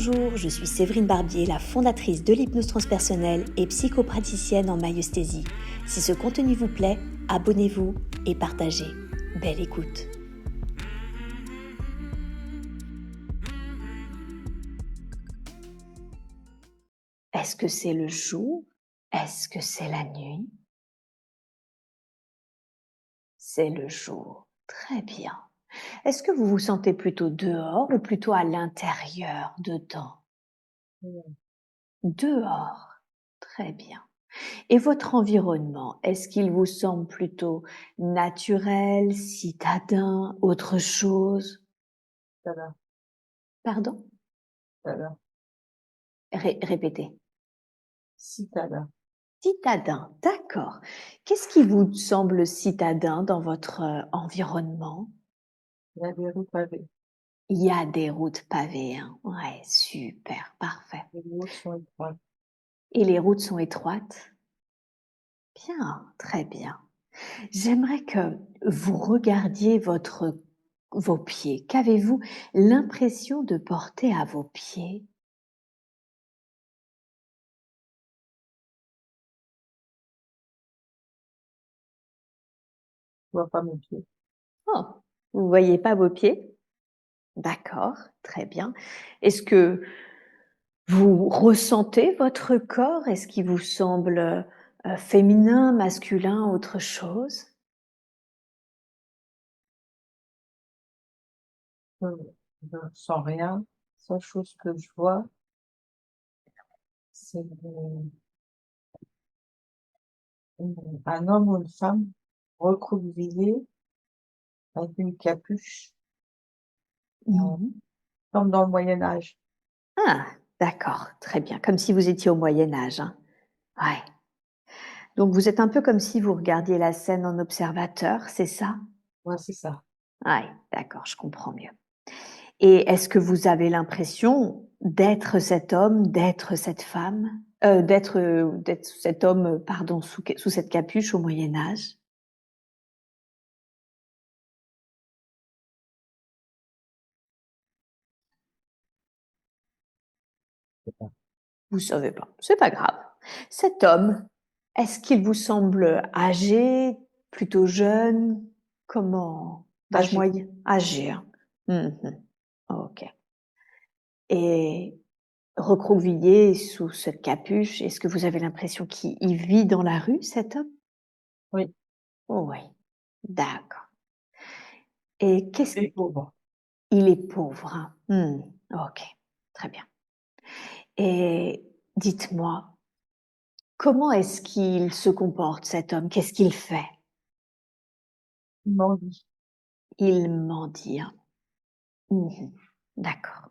Bonjour, je suis Séverine Barbier, la fondatrice de l'hypnose transpersonnelle et psychopraticienne en myesthésie. Si ce contenu vous plaît, abonnez-vous et partagez. Belle écoute. Est-ce que c'est le jour? Est-ce que c'est la nuit? C'est le jour. Très bien. Est-ce que vous vous sentez plutôt dehors ou plutôt à l'intérieur, dedans? Dehors. Très bien. Et votre environnement, est-ce qu'il vous semble plutôt naturel, citadin, autre chose? Citadin, Pardon? citadin, Répétez. citadin. Citadin, d'accord. Qu'est-ce qui vous semble citadin dans votre environnement? Il y a des rues pavées. Il y a des routes pavées, hein? Ouais, super, parfait. Les routes sont étroites. Et les routes sont étroites? Bien, très bien. J'aimerais que vous regardiez vos pieds. Qu'avez-vous l'impression de porter à vos pieds? Je vois pas mes pieds. Oh, vous voyez pas vos pieds? D'accord, très bien. Est-ce que vous ressentez votre corps? Est-ce qu'il vous semble, féminin, masculin, autre chose? Je je sens rien. Seule chose que je vois, c'est un homme ou une femme recroquevillé avec une capuche, heu, Mmh. comme dans le Moyen Âge. Ah, d'accord, très bien, comme si vous étiez au Moyen Âge, hein? Ouais. Donc vous êtes un peu comme si vous regardiez la scène en observateur, c'est ça? Ouais, c'est ça. Ouais, d'accord, je comprends mieux. Et est-ce que vous avez l'impression d'être cet homme, d'être cette femme? D'être cet homme, pardon, sous cette capuche au Moyen Âge? C'est ça. Vous savez pas, c'est pas grave. Cet homme, est-ce qu'il vous semble âgé, plutôt jeune? Comment? D'âge Âgé. moyen? Âgé, hein? Mmh. OK. Et recroquevillé sous cette capuche, est-ce que vous avez l'impression qu'il vit dans la rue, cet homme? Oui, Oui, d'accord. Et qu'est-ce et pauvre. il est pauvre, hein? OK, très bien. Et dites-moi, comment est-ce qu'il se comporte, cet homme? Qu'est-ce qu'il fait? Mendie. Il mendie, hein? D'accord.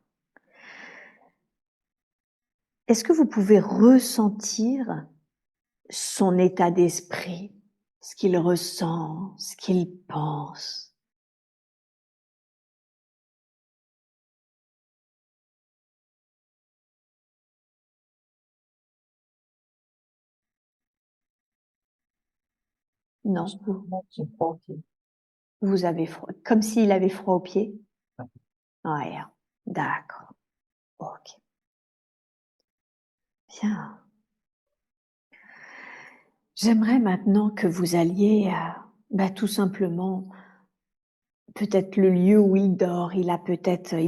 Est-ce que vous pouvez ressentir son état d'esprit? Ce qu'il ressent, ce qu'il pense? En Non? ce moment, j'ai froid aux pieds. Vous avez froid, comme s'il avait froid aux pieds? Ouais. Ouais, hein. D'accord. OK. Bien. J'aimerais maintenant que vous alliez à, tout simplement, peut-être le lieu où il dort. Il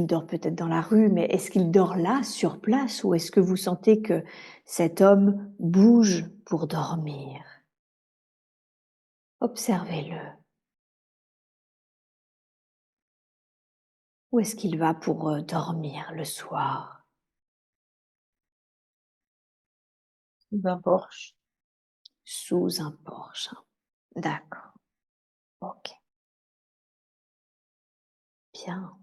dort peut-être dans la rue, mais est-ce qu'il dort là, sur place, ou est-ce que vous sentez que cet homme bouge pour dormir? Observez-le. Où est-ce qu'il va pour, dormir le soir? Sous un porche. Sous un porche, hein. D'accord. OK. Bien.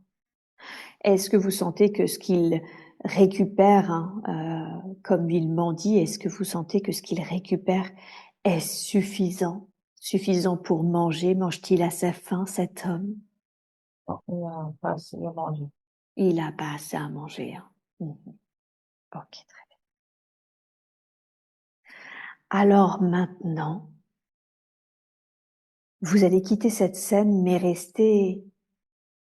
Est-ce que vous sentez que ce qu'il récupère, hein, comme il mendie, est-ce que vous sentez que ce qu'il récupère est suffisant? Suffisant pour manger? Mange-t-il à sa faim, cet homme? Non, il a pas assez à manger. Il a pas assez à manger, hein. OK, très bien. Alors maintenant, vous allez quitter cette scène, mais rester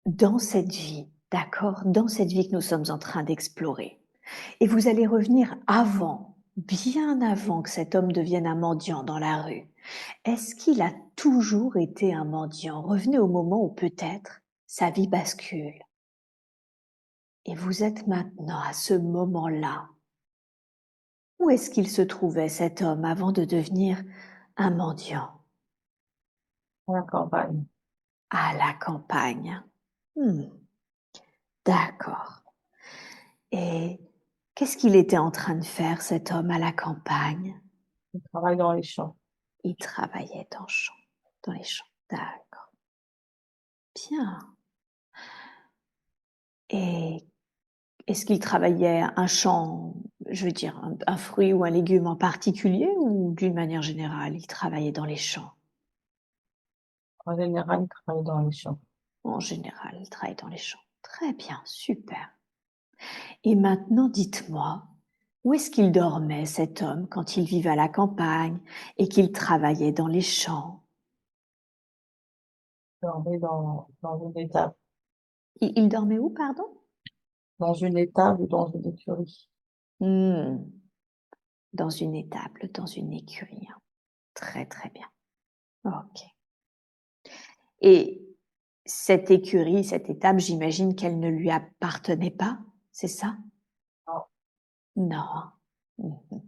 dans cette vie, d'accord? Dans cette vie que nous sommes en train d'explorer. Et vous allez revenir avant, bien avant que cet homme devienne un mendiant dans la rue. Est-ce qu'il a toujours été un mendiant? Revenez au moment où peut-être sa vie bascule. Et vous êtes maintenant à ce moment-là. Où est-ce qu'il se trouvait cet homme avant de devenir un mendiant? à la campagne. À la campagne. Hmm, d'accord. Et qu'est-ce qu'il était en train de faire, cet homme à la campagne? Il travaille dans les champs. Il travaillait dans les champs. D'accord. Bien. Et est-ce qu'il travaillait un champ, je veux dire, un fruit ou un légume en particulier ou d'une manière générale, il travaillait dans les champs? En général, il travaille dans les champs. En général, il travaille dans les champs. Très bien, super. Et maintenant, dites-moi, où est-ce qu'il dormait, cet homme, quand il vivait à la campagne et qu'il travaillait dans les champs? Il dormait dans une étable. Il dormait où, pardon? Dans une étable ou dans une écurie. Hmm, dans une étable, dans une écurie, hein. Très, très bien. Ok. Et cette écurie, cette étable, j'imagine qu'elle ne lui appartenait pas, c'est ça? Non, Non. Mhm.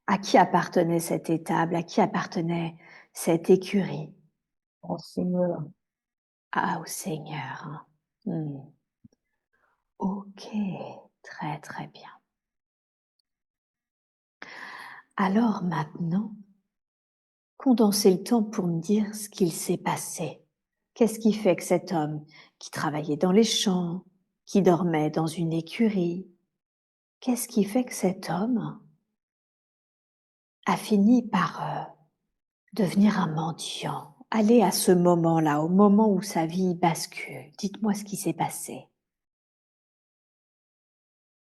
À qui appartenait cette étable? À qui appartenait cette écurie? en Seigneur. Ah, au Seigneur, hein. Hmm. Ok, très très bien. Alors maintenant, condensez le temps pour me dire ce qu'il s'est passé. Qu'est-ce qui fait que cet homme qui travaillait dans les champs, qui dormait dans une écurie, qu'est-ce qui fait que cet homme a fini par devenir un mendiant? Allez à ce moment-là, au moment où sa vie bascule. Dites-moi ce qui s'est passé.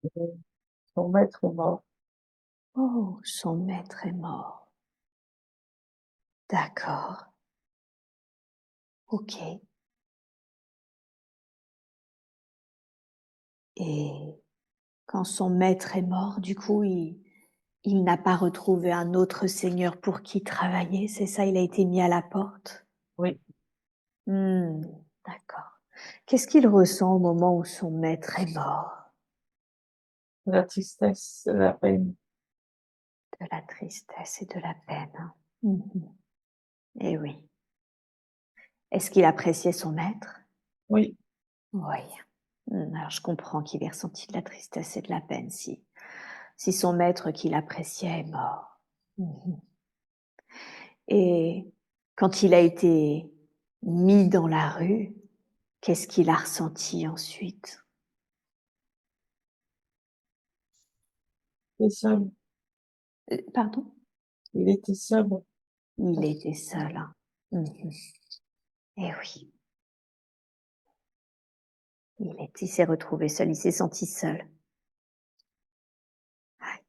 Et son maître est mort. Oh, son maître est mort. D'accord. Ok. Et quand son maître est mort, du coup, il n'a pas retrouvé un autre seigneur pour qui travailler, c'est ça? Il a été mis à la porte? Oui, Hmm, d'accord. Qu'est-ce qu'il ressent au moment où son maître est mort? de la tristesse, de la peine. De la tristesse et de la peine, hein. Mhm. Eh oui. Est-ce qu'il appréciait son maître? Oui, Oui. Alors je comprends qu'il ait ressenti de la tristesse et de la peine si son maître qu'il appréciait est mort. Mhm. Et quand il a été mis dans la rue, qu'est-ce qu'il a ressenti ensuite? il était seul. Pardon? Il était seul. Il était seul, hein. Mhm. Eh oui, il s'est retrouvé seul, il s'est senti seul. Ouais.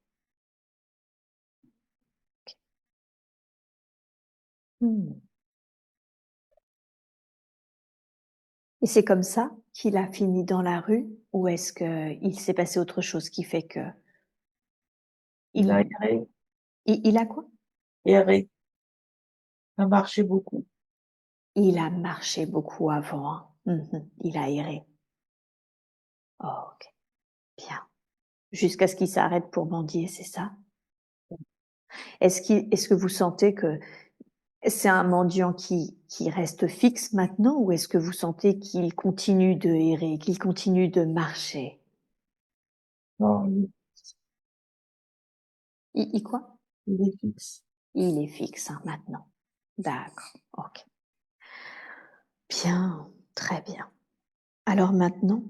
Mmh. Et c'est comme ça qu'il a fini dans la rue? Ou est-ce qu'il s'est passé autre chose qui fait que Il a il erré, il a quoi? erré, a marché beaucoup. Il a marché beaucoup avant, hein. Mmh. Il a erré. OK, bien. Jusqu'à ce qu'il s'arrête pour mendier, c'est ça? Est-ce que vous sentez que c'est un mendiant qui reste fixe maintenant ou est-ce que vous sentez qu'il continue de errer, qu'il continue de marcher? Non, Il quoi? il est fixe. Il est fixe, hein, maintenant. D'accord, OK. Bien, très bien. Alors maintenant,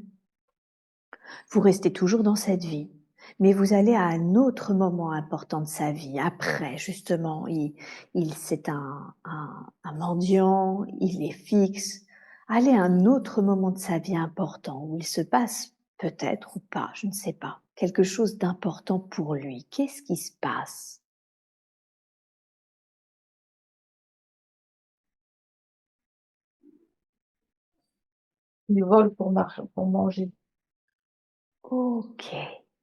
vous restez toujours dans cette vie, mais vous allez à un autre moment important de sa vie. Après, justement, c'est un mendiant, il est fixe. Allez à un autre moment de sa vie important où il se passe peut-être ou pas, je ne sais pas, quelque chose d'important pour lui. Qu'est-ce qui se passe? Il vole pour manger. Ok.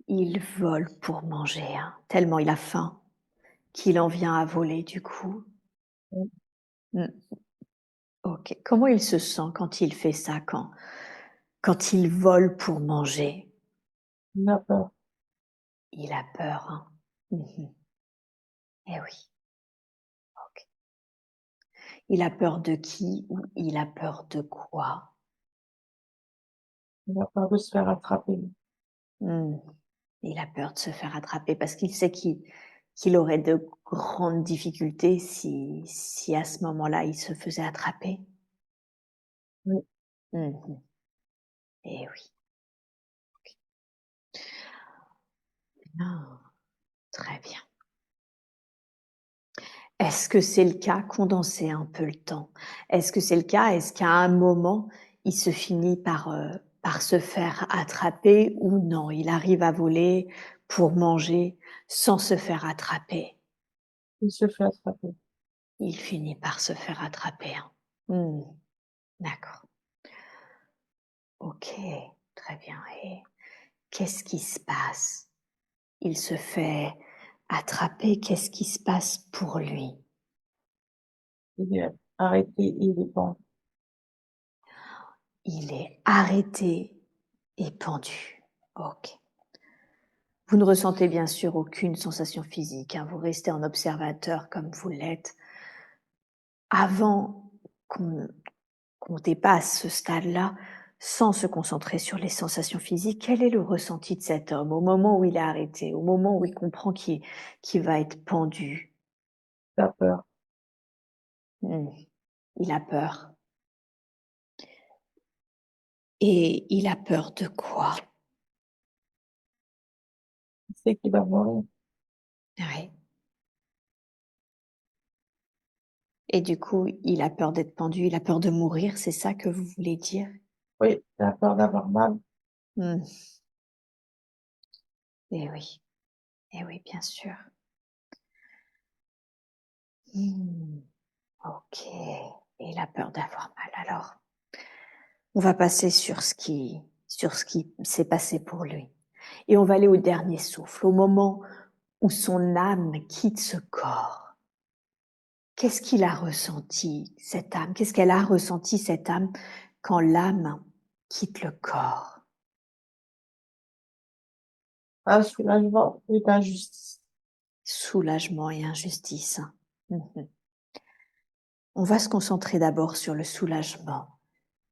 il vole pour manger, hein, tellement il a faim qu'il en vient à voler du coup. Oui, Mmh, OK. Comment il se sent quand il fait ça, quand il vole pour manger? il a peur. Il a peur, hein? Mmh. Eh oui, OK. Il a peur de qui ou il a peur de quoi? Il a peur de se faire attraper. Mmh. Il a peur de se faire attraper parce qu'il sait qu'il aurait de grandes difficultés si à ce moment-là, il se faisait attraper? Oui, Mmh. Eh oui. Ah, très bien. Est-ce que c'est le cas? Condensez un peu le temps. Est-ce que c'est le cas? Est-ce qu'à un moment, il se finit par se faire attraper ou non? Il arrive à voler pour manger sans se faire attraper? il se fait attraper. Il finit par se faire attraper, hein. Mmh, d'accord. OK, très bien et qu'est-ce qui se passe? Il se fait attraper, qu'est-ce qui se passe pour lui? Il est arrêté, il est pendu. Il est arrêté et pendu. OK. Vous ne ressentez bien sûr aucune sensation physique, hein, vous restez en observateur comme vous l'êtes. Avant qu'on dépasse ce stade-là, sans se concentrer sur les sensations physiques, quel est le ressenti de cet homme au moment où il est arrêté, au moment où il comprend qu'il va être pendu? Il a peur. Mmh, il a peur et il a peur de quoi? Il sait qu'il va mourir. Oui et du coup, il a peur d'être pendu, il a peur de mourir, c'est ça que vous voulez dire? Oui, il a peur d'avoir mal. Mmh, et oui. Eh oui, bien sûr. Mmh, OK et il a peur d'avoir mal. Alors, on va passer sur ce qui s'est passé pour lui et on va aller au dernier souffle, au moment où son âme quitte ce corps. Qu'est-ce qu'il a ressenti, cette âme? Qu'est-ce qu'elle a ressenti, cette âme, quand l'âme quitte le corps? Un soulagement et d'injustice. Soulagement et injustice. Mmh. On va se concentrer d'abord sur le soulagement.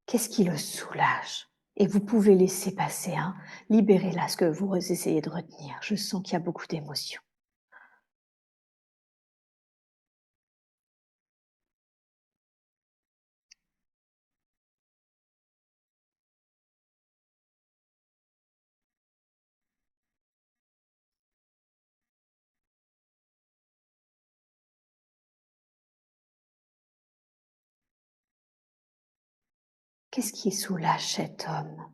Qu'est-ce qui le soulage? Et vous pouvez laisser passer, hein. Libérez là ce que vous essayez de retenir. Je sens qu'il y a beaucoup d'émotions. Qu'est-ce qui soulage cet homme?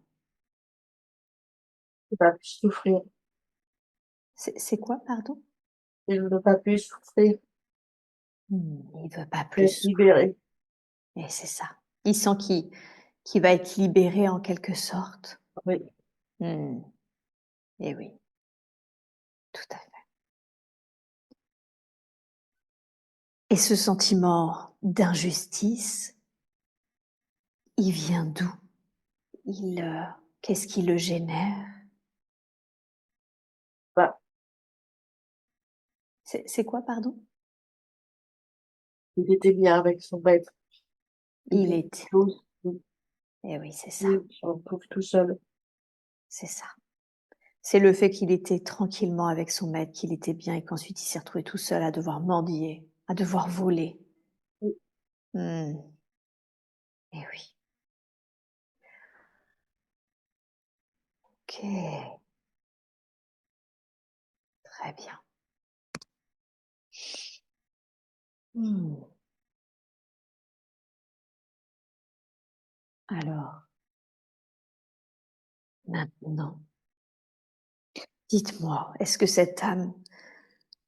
Il va plus souffrir. C'est quoi, pardon? Il ne va plus souffrir, Il veut pas être plus libéré. et c'est ça. Il sent qu'il va être libéré en quelque sorte. Oui, Mmh, et oui, tout à fait. Et ce sentiment d'injustice, il vient d'où? Qu'est-ce qui le génère? bah, C'est quoi, pardon? il était bien avec son maître. Il Il dit est quelque chose, eh oui, c'est ça, il se retrouve tout seul. c'est ça. C'est le fait qu'il était tranquillement avec son maître, qu'il était bien et qu'ensuite il s'est retrouvé tout seul à devoir mendier, à devoir voler. Oui, Mmh. Eh oui. OK, très bien. Mmh. Alors, maintenant, dites-moi, est-ce que cette âme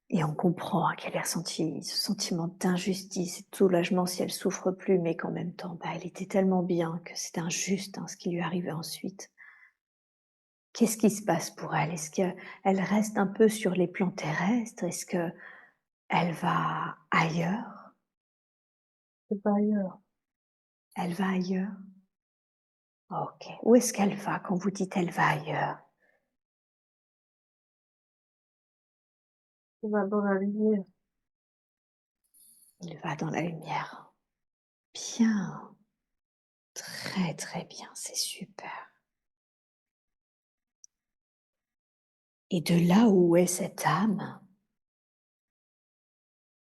et on comprend, hein, qu'elle ait ressenti ce sentiment d'injustice et de soulagement si elle souffre plus, mais qu'en même temps, bah, elle était tellement bien que c'était injuste, hein, ce qui lui arrivait ensuite. Qu'est-ce qui se passe pour elle? Est-ce qu'elle reste un peu sur les plans terrestres? Est-ce qu'elle va ailleurs? C'est pas ailleurs. Elle va ailleurs? OK. Où est-ce qu'elle va quand vous dites elle va ailleurs? Elle va dans la lumière. Elle va dans la lumière. Bien. Très, très bien, c'est super. Et de là où est cette âme,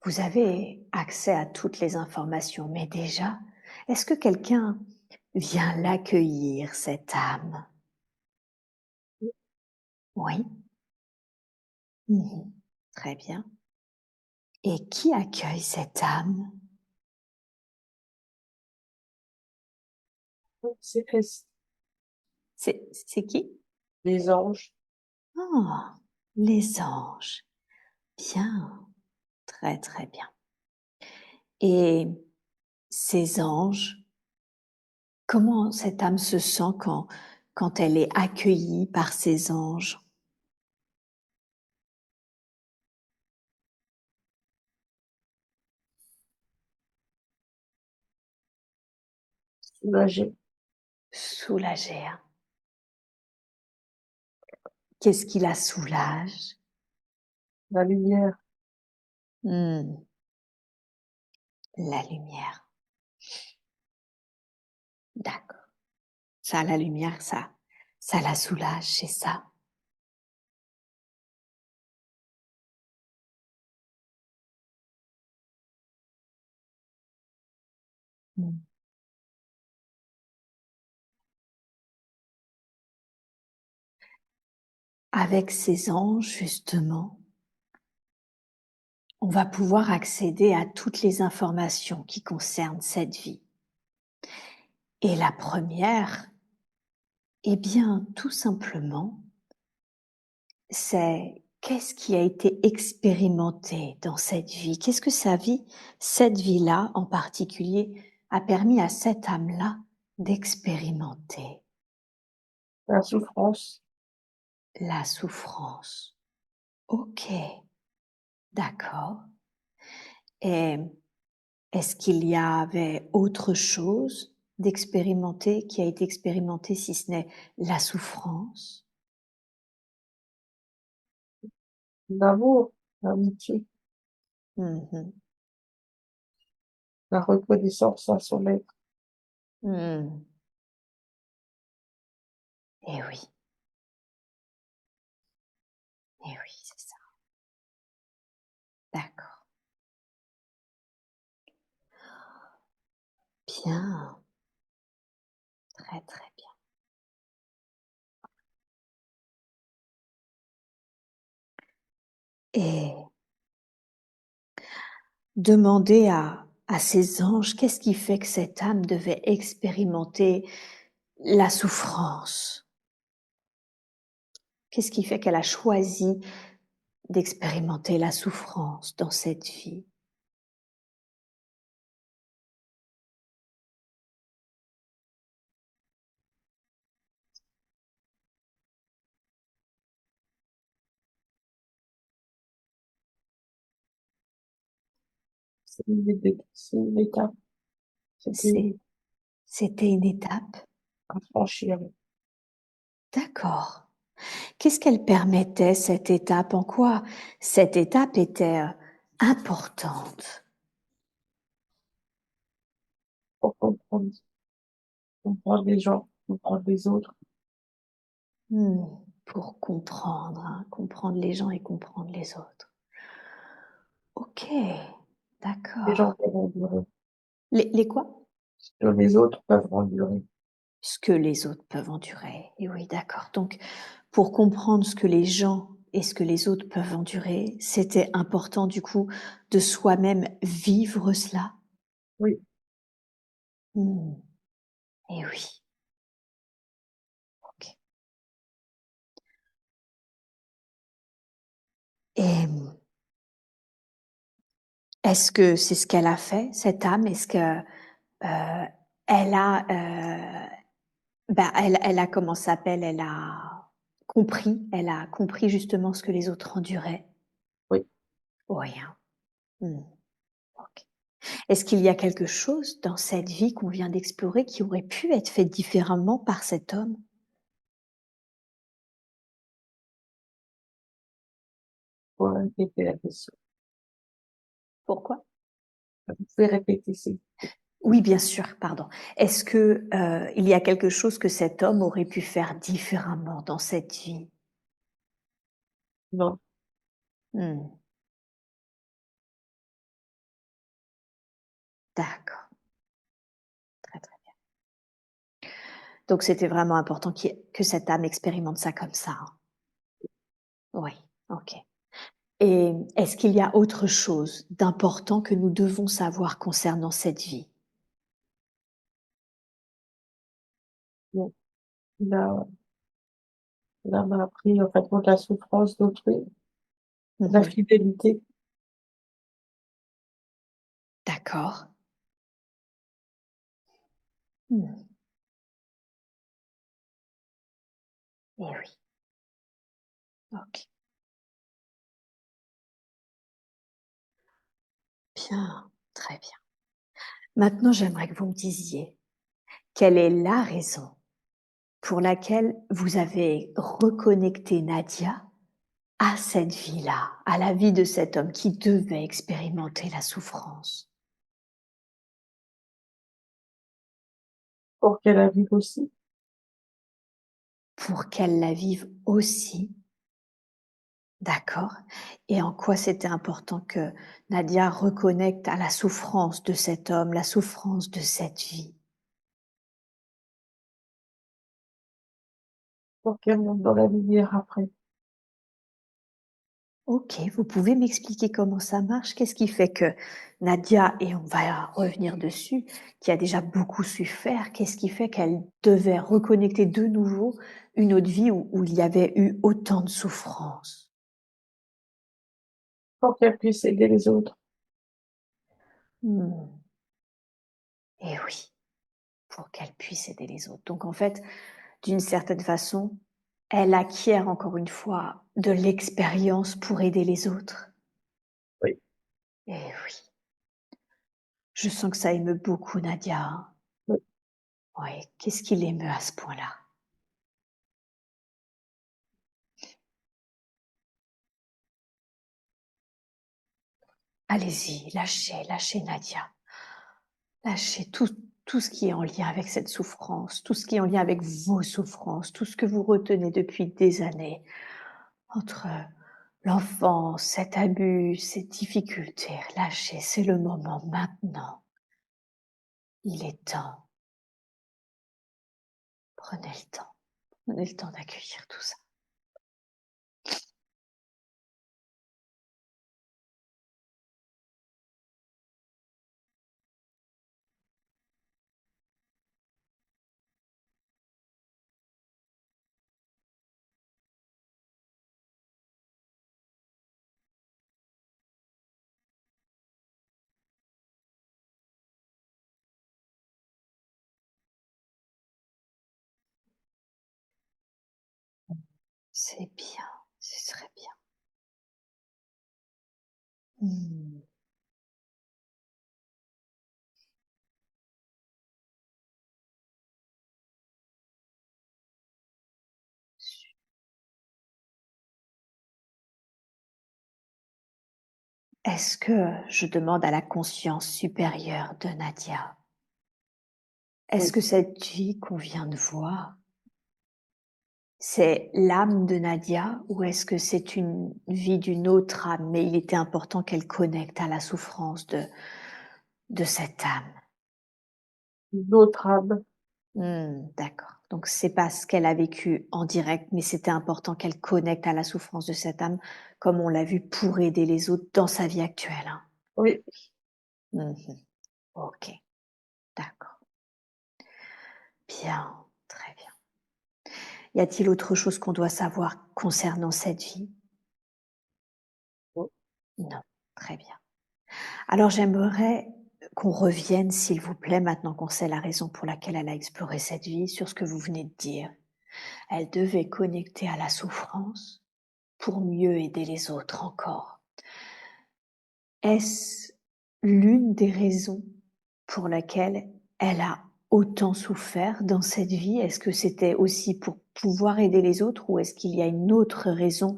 vous avez accès à toutes les informations, mais déjà, est-ce que quelqu'un vient l'accueillir, cette âme? Oui. Mhm. Très bien. Et qui accueille cette âme? C'est Christ. C'est qui? Les anges. Ah, les anges. Bien. Très, très bien. Et ces anges, comment cette âme se sent quand elle est accueillie par ces anges? Soulagés. Soulagée, hein. Qu'est-ce qui la soulage? La lumière. Hmm, la lumière. D'accord. Ça, la lumière, ça la soulage, c'est ça. Hmm. Avec ces anges, justement, on va pouvoir accéder à toutes les informations qui concernent cette vie. Et la première, eh bien, tout simplement, c'est qu'est-ce qui a été expérimenté dans cette vie? Qu'est-ce que cette vie-là en particulier, a permis à cette âme-là d'expérimenter? La souffrance. La souffrance. OK, d'accord. Et est-ce qu'il y avait autre chose d'expérimenté qui a été expérimenté si ce n'est la souffrance? L'amour. L'amitié. Mmh. La reconnaissance à son être. Mmh. Eh oui, eh oui, c'est ça. D'accord. Bien, très, très bien. Et demander à ces anges, qu'est-ce qui fait que cette âme devait expérimenter la souffrance? Qu'est-ce qui fait qu'elle a choisi d'expérimenter la souffrance dans cette vie? C'est une étape. C'est C'était C'était une étape? à franchir. D'accord. Qu'est-ce qu'elle permettait, cette étape? En quoi cette étape était, importante? Pour comprendre les gens, comprendre les autres. Mmh, pour comprendre, hein, comprendre les gens et comprendre les autres. OK, Les gens d'accord. peuvent endurer. Les quoi? Ce que les autres peuvent endurer. Ce que les autres peuvent endurer. Et oui, d'accord. Donc, pour comprendre ce que les gens et ce que les autres peuvent endurer, c'était important du coup de soi-même vivre cela? Oui. Mmh, et oui, OK. Et est-ce que c'est ce qu'elle a fait, cette âme? Est-ce que, elle a, elle a comment ça s'appelle? Elle a compris, elle a compris justement ce que les autres enduraient? Oui. Oui, hein. Mmh. OK. Est-ce qu'il y a quelque chose dans cette vie qu'on vient d'explorer qui aurait pu être fait différemment par cet homme? Faut répéter la question. Pourquoi? Vous pouvez répéter s'il Oui, bien sûr, pardon. Est-ce que, il y a quelque chose que cet homme aurait pu faire différemment dans cette vie? non, Mmh. D'accord, très, très bien. Donc c'était vraiment important que cette âme expérimente ça comme ça, hein? Oui, OK. Et est-ce qu'il y a autre chose d'important que nous devons savoir concernant cette vie? non. Il m'a appris, en fait, contre la souffrance d'autrui, la Mmh. fidélité. D'accord. Mmh. Eh oui, OK. Bien, très bien. Maintenant, j'aimerais que vous me disiez, quelle est la raison pour laquelle vous avez reconnecté Nadia à cette vie-là, à la vie de cet homme qui devait expérimenter la souffrance? Pour qu'elle la vive aussi. Pour qu'elle la vive aussi, d'accord. Et en quoi c'était important que Nadia reconnecte à la souffrance de cet homme, la souffrance de cette vie? Pour qu'elle monte dans la lumière après. OK, vous pouvez m'expliquer comment ça marche? Qu'est-ce qui fait que Nadia, et on va revenir dessus, qui a déjà beaucoup souffert, qu'est-ce qui fait qu'elle devait reconnecter de nouveau une autre vie où il y avait eu autant de souffrance? Pour qu'elle puisse aider les autres. Mmh. Et oui, pour qu'elle puisse aider les autres. Donc en fait, d'une certaine façon, elle acquiert encore une fois de l'expérience pour aider les autres. Oui. Et oui, je sens que ça émeut beaucoup Nadia, hein. Oui. Oui, qu'est-ce qui l'émeut à ce point-là? Allez-y, lâchez, lâchez Nadia. Lâchez tout ce qui est en lien avec cette souffrance, tout ce qui est en lien avec vos souffrances, tout ce que vous retenez depuis des années entre l'enfance, cet abus, ces difficultés. Lâchez, c'est le moment maintenant. Il est temps. Prenez le temps. Prenez le temps d'accueillir tout ça. C'est bien, ce serait bien. Mmh. Est-ce que je demande à la conscience supérieure de Nadia, est-ce Oui. que cette vie qu'on vient de voir, c'est l'âme de Nadia ou est-ce que c'est une vie d'une autre âme? Mais il était important qu'elle connecte à la souffrance de cette âme. D'autres âmes. D'accord. Donc c'est pas ce qu'elle a vécu en direct, mais c'était important qu'elle connecte à la souffrance de cette âme, comme on l'a vu, pour aider les autres dans sa vie actuelle, hein. Oui. Mmh. OK, d'accord. Bien, très bien. Y a-t-il autre chose qu'on doit savoir concernant cette vie? Oui. Non, très bien. Alors j'aimerais qu'on revienne, s'il vous plaît, maintenant qu'on sait la raison pour laquelle elle a exploré cette vie, sur ce que vous venez de dire. Elle devait connecter à la souffrance pour mieux aider les autres encore. Est-ce l'une des raisons pour laquelle elle a autant souffert dans cette vie? Est-ce que c'était aussi pour pouvoir aider les autres ou est-ce qu'il y a une autre raison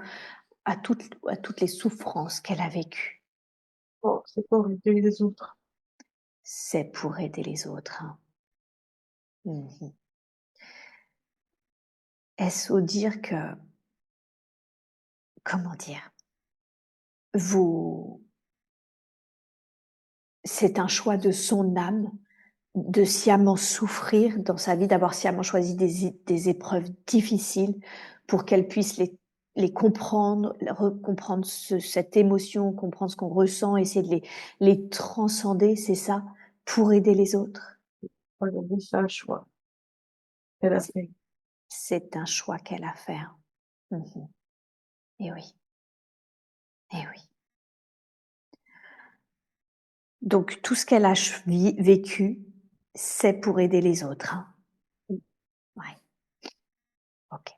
à toutes les souffrances qu'elle a vécues? Bon, c'est pour aider les autres. C'est pour aider les autres, hein. Mmh. Est-ce au dire que comment dire? Vous C'est un choix de son âme de sciemment souffrir dans sa vie, d'avoir sciemment choisi des épreuves difficiles pour qu'elle puisse les comprendre, comprendre cette émotion, comprendre ce qu'on ressent, essayer de les transcender, c'est ça? Pour aider les autres. Aujourd'hui, c'est un choix qu'elle a C'est fait. c'est un choix qu'elle a fait, hein. Mmh. Et oui, et oui. Donc tout ce qu'elle a vécu, c'est pour aider les autres, hein. Ouais, OK.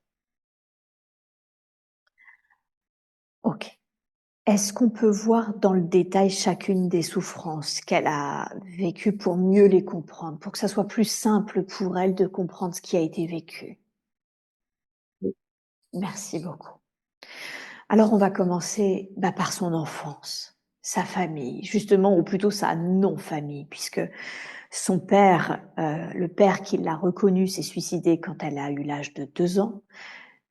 OK. Est-ce qu'on peut voir dans le détail chacune des souffrances qu'elle a vécues pour mieux les comprendre, pour que ça soit plus simple pour elle de comprendre ce qui a été vécu? Oui, Merci beaucoup. Alors on va commencer, par son enfance, sa famille, justement, ou plutôt sa non-famille, puisque son père, le père qui l'a reconnue s'est suicidé quand elle a eu l'âge de 2 ans.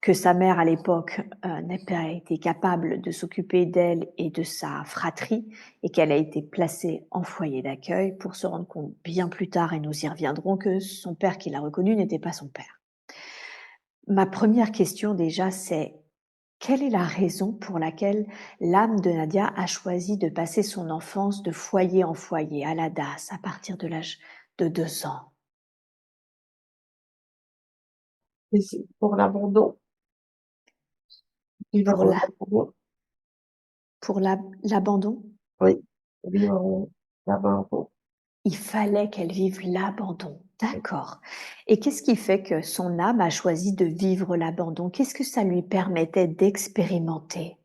Que sa mère à l'époque n'a pas été capable de s'occuper d'elle et de sa fratrie et qu'elle a été placée en foyer d'accueil pour se rendre compte bien plus tard, et nous y reviendrons, que son père qui l'a reconnu n'était pas son père. Ma première question déjà, c'est quelle est la raison pour laquelle l'âme de Nadia a choisi de passer son enfance de foyer en foyer à la DAS à partir de l'âge de 2 ans? et c'est pour l'abandon, vivre Pour l'abandon, l'abandon? oui, vivre l'abandon. Il fallait qu'elle vive l'abandon. D'accord. Et qu'est-ce qui fait que son âme a choisi de vivre l'abandon? Qu'est-ce que ça lui permettait d'expérimenter?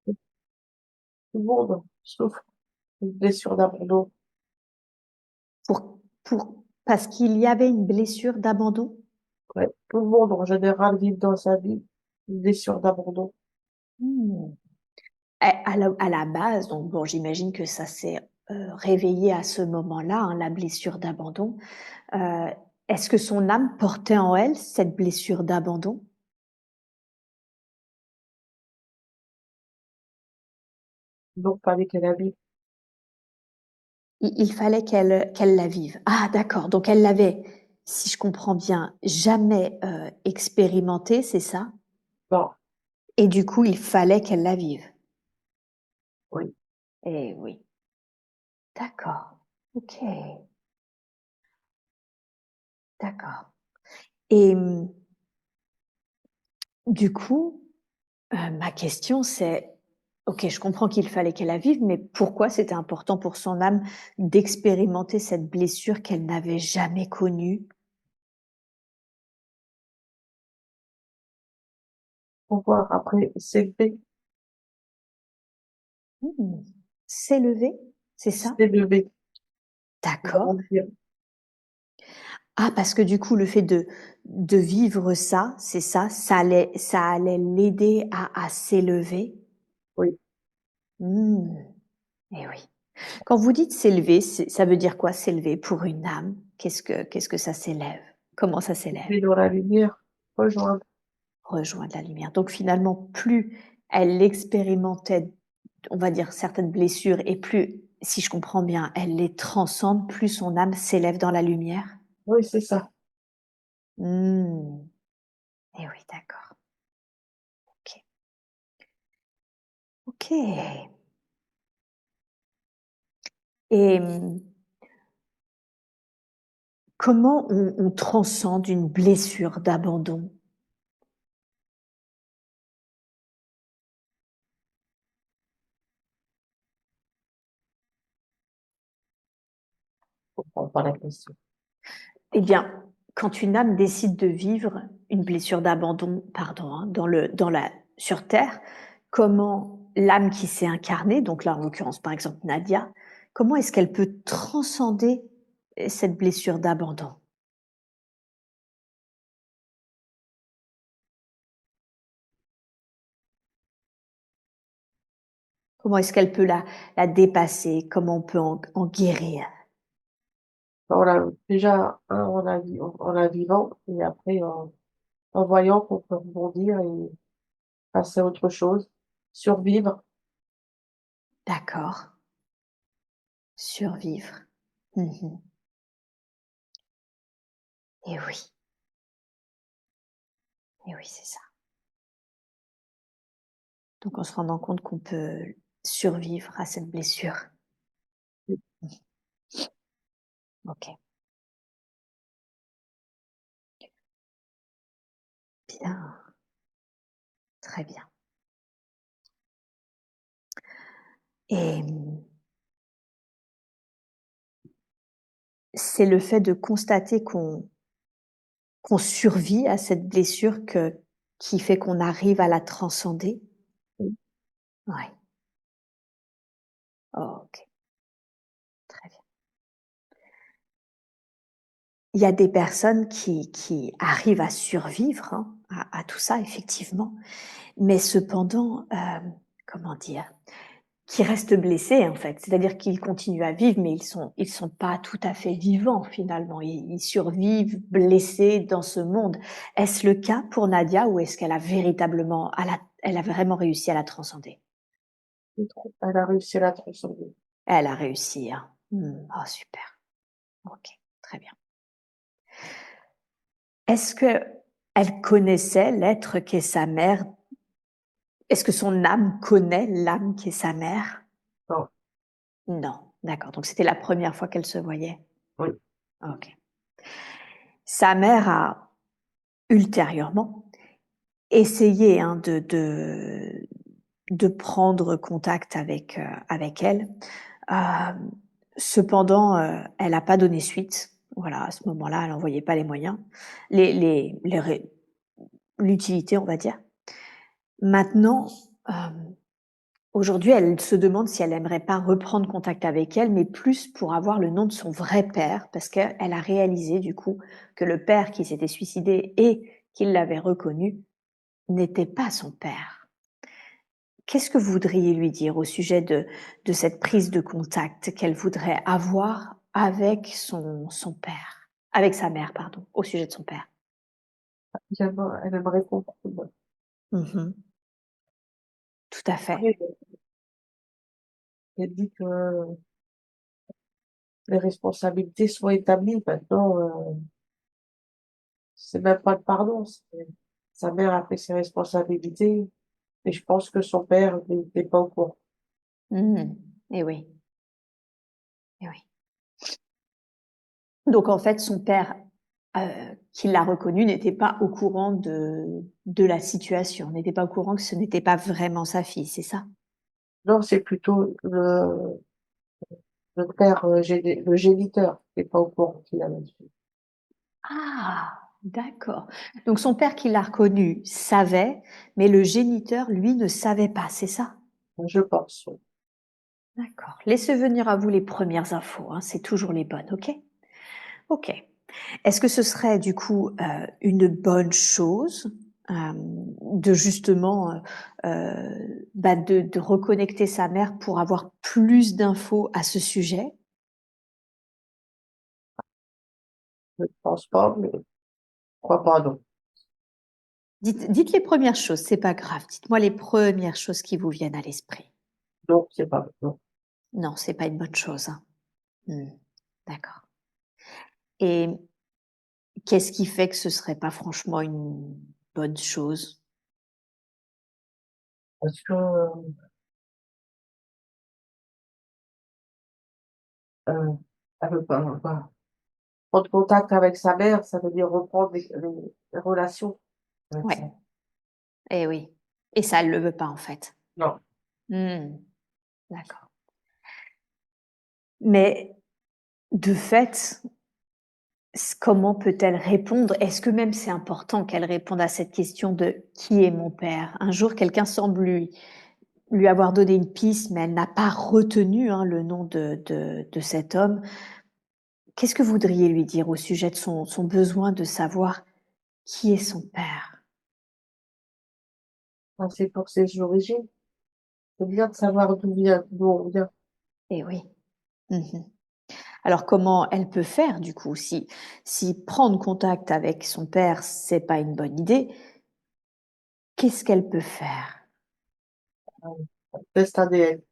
Tout le monde souffre d'une blessure d'abandon. Parce qu'il y avait une blessure d'abandon? Ouais. Tout le monde, en général, vit dans sa vie une blessure d'abandon. Hmm. À la base, donc bon, j'imagine que ça s'est réveillé à ce moment-là, hein, la blessure d'abandon. Euh, Est-ce que son âme portait en elle cette blessure d'abandon? Donc, fallait qu'elle habite. Il fallait qu'elle la vive. Ah d'accord, donc elle l'avait, si je comprends bien, jamais, expérimentée, c'est ça? Bon, Et du coup, il fallait qu'elle la vive? oui. Eh oui, d'accord. OK, d'accord. Et du coup, ma question c'est, OK, je comprends qu'il fallait qu'elle la vive, mais pourquoi c'était important pour son âme d'expérimenter cette blessure qu'elle n'avait jamais connue? Pouvoir après s'élever, Mmh. S'élever, c'est ça? s'élever, D'accord. grandir. Ah, parce que du coup, le fait de vivre ça, c'est ça, ça allait l'aider à s'élever? Oui. Mmh, et oui. Quand vous dites s'élever, ça veut dire quoi s'élever pour une âme? Qu'est-ce que ça s'élève? Comment ça s'élève? Puis dans la lumière, rejoindre. Rejoindre la lumière. Donc finalement, plus elle expérimentait, on va dire, certaines blessures et plus, si je comprends bien, elle les transcende, plus son âme s'élève dans la lumière? Oui, c'est ça. Mmh, et oui, d'accord. OK. OK. Et comment on transcende une blessure d'abandon? comprends pas la question. Eh bien, quand une âme décide de vivre une blessure d'abandon, pardon, hein, sur Terre, comment l'âme qui s'est incarnée, donc là en l'occurrence par exemple Nadia, comment est-ce qu'elle peut transcender cette blessure d'abandon? Comment est-ce qu'elle peut la dépasser? Comment on peut en guérir? On la, déjà, en la vivant, et après, en voyant qu'on peut rebondir et passer à autre chose, survivre. D'accord. Survivre. Mhm. Et oui, et oui, c'est ça. Donc en se rendant compte qu'on peut survivre à cette blessure. Ok, bien, très bien. Et c'est le fait de constater qu'on survit à cette blessure qui fait qu'on arrive à la transcender. Ouais. Ok, très bien. Il y a des personnes qui arrivent à survivre hein, à tout ça, effectivement, mais cependant, comment dire, qui restent blessés en fait. C'est-à-dire qu'ils continuent à vivre, mais ils sont pas tout à fait vivants finalement. Ils survivent blessés dans ce monde. Est-ce le cas pour Nadia ou est-ce qu'elle a véritablement, elle a vraiment réussi à la transcender? Elle a réussi à la transcender. Elle a réussi. Hein. Oh super. Ok, très bien. Est-ce que elle connaissait l'être qu'est sa mère? Est-ce que son âme connaît l'âme qu'est sa mère? Non, Non. D'accord. Donc c'était la première fois qu'elle se voyait. oui, Ok. Sa mère a ultérieurement essayé hein, de prendre contact avec elle. Euh, cependant, elle n'a pas donné suite. Voilà, à ce moment-là, elle n'en voyait pas les moyens, l'utilité, on va dire. Maintenant, euh, aujourd'hui, elle se demande si elle aimerait pas reprendre contact avec elle, mais plus pour avoir le nom de son vrai père, parce qu'elle a réalisé du coup que le père qui s'était suicidé et qu'il l'avait reconnu n'était pas son père. Qu'est-ce que vous voudriez lui dire au sujet de cette prise de contact qu'elle voudrait avoir avec son père, avec sa mère, pardon, au sujet de son père? elle aimerait comprendre. Mhm. Tout à fait. Après, elle dit que les responsabilités sont établies. Maintenant, c'est même pas de pardon. Sa mère a pris ses responsabilités et je pense que son père n'était pas au courant. Mhm. Et oui, et oui. Donc en fait, son père, qui l'a reconnu, n'était pas au courant de la situation, n'était pas au courant que ce n'était pas vraiment sa fille, c'est ça? Non, c'est plutôt le père, le géniteur qui n'est pas au courant qu'il a là-dessus. Ah, d'accord. Donc son père qui l'a reconnu savait, mais le géniteur, lui, ne savait pas, c'est ça? Je pense. Oui. D'accord. Laissez venir à vous les premières infos, hein, c'est toujours les bonnes, ok? Ok. Est-ce que ce serait du coup une bonne chose de justement de reconnecter sa mère pour avoir plus d'infos à ce sujet? Je ne pense pas, mais je crois pas, non. Dites les premières choses, c'est pas grave. Dites-moi les premières choses qui vous viennent à l'esprit. Non, c'est pas, non. Non, c'est pas une bonne chose. Hein. D'accord. Et qu'est-ce qui fait que ce serait pas franchement une bonne chose? Parce que, euh, elle veut pas. Prendre contact avec sa mère, ça veut dire reprendre les relations avec Ouais. ça. Eh oui. Et ça, elle le veut pas en fait. Non. D'accord. Mais de fait, comment peut-elle répondre? Est-ce que même c'est important qu'elle réponde à cette question de qui est mon père? Un jour, quelqu'un semble lui avoir donné une piste, mais elle n'a pas retenu le nom de cet homme. Qu'est-ce que vous voudriez lui dire au sujet de son besoin de savoir qui est son père? Enfin, c'est pour ses origines. C'est bien de savoir d'où on vient. Eh oui. Mhm. Alors comment elle peut faire du coup si prendre contact avec son père c'est pas une bonne idée, qu'est-ce qu'elle peut faire? Test ADN.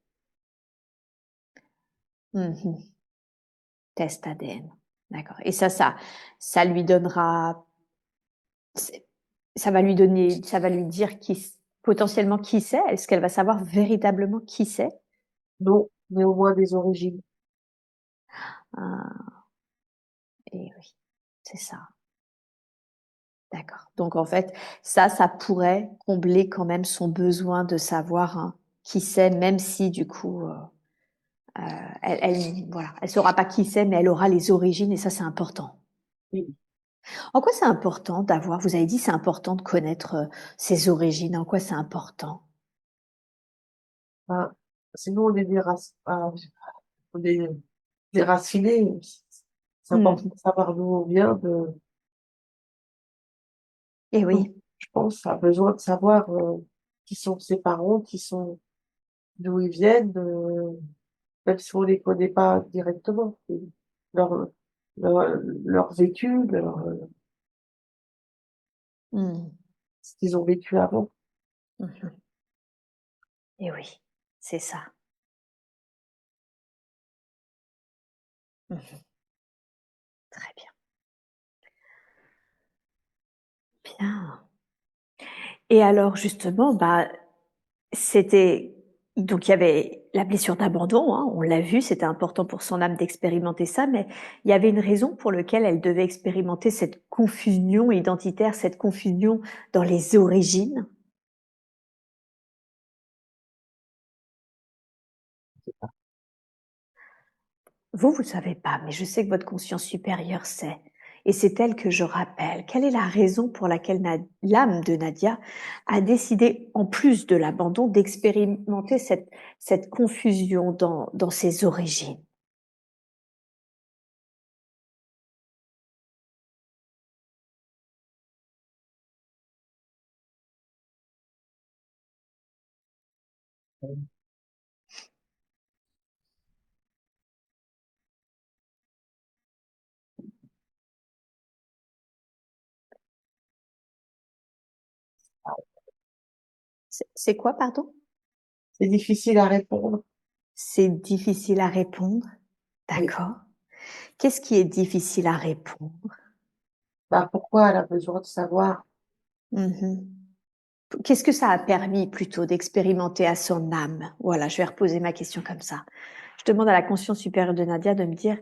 Mhm. Test ADN, d'accord. Et ça lui donnera, ça va lui donner, ça va lui dire potentiellement qui c'est. Est-ce qu'elle va savoir véritablement qui c'est? Non, mais au moins des origines. Ah, et oui, c'est ça. D'accord. Donc en fait, ça pourrait combler quand même son besoin de savoir qui c'est, même si du coup, voilà, elle saura pas qui c'est, mais elle aura les origines et ça c'est important. Oui. En quoi c'est important d'avoir, vous avez dit c'est important de connaître ses origines, en quoi c'est important? Enfin, sinon, on est déraciné. C'est important Hmm. de savoir d'où on vient, Eh donc, oui. je pense, a besoin de savoir qui sont ses parents, d'où ils viennent, même si on les connaît pas directement. Leur, leur vécu, Hmm. ce qu'ils ont vécu avant. Mhm. Eh oui, c'est ça. Mhm. Très bien. Bien. Et alors justement, c'était donc il y avait la blessure d'abandon, on l'a vu, c'était important pour son âme d'expérimenter ça, mais il y avait une raison pour laquelle elle devait expérimenter cette confusion identitaire, cette confusion dans les origines. Vous savez pas, mais je sais que votre conscience supérieure sait. Et c'est elle que je rappelle. Quelle est la raison pour laquelle l'âme de Nadia a décidé, en plus de l'abandon, d'expérimenter cette confusion dans ses origines? C'est quoi, pardon? C'est difficile à répondre. C'est difficile à répondre. Oui. D'accord. Qu'est-ce qui est difficile à répondre? Bah, pourquoi elle a besoin de savoir? Mhm. Qu'est-ce que ça a permis plutôt d'expérimenter à son âme? Voilà, je vais reposer ma question comme ça. Je demande à la conscience supérieure de Nadia de me dire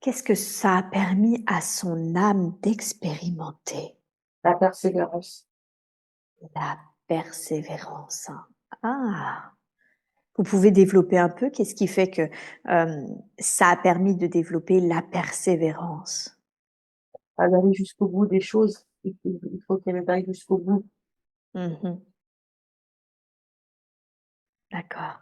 qu'est-ce que ça a permis à son âme d'expérimenter? La persévérance. La persévérance. Ah, vous pouvez développer un peu? Qu'est-ce qui fait que ça a permis de développer la persévérance? D'aller jusqu'au bout des choses. Il faut qu'elle aille jusqu'au bout. Mhm. D'accord.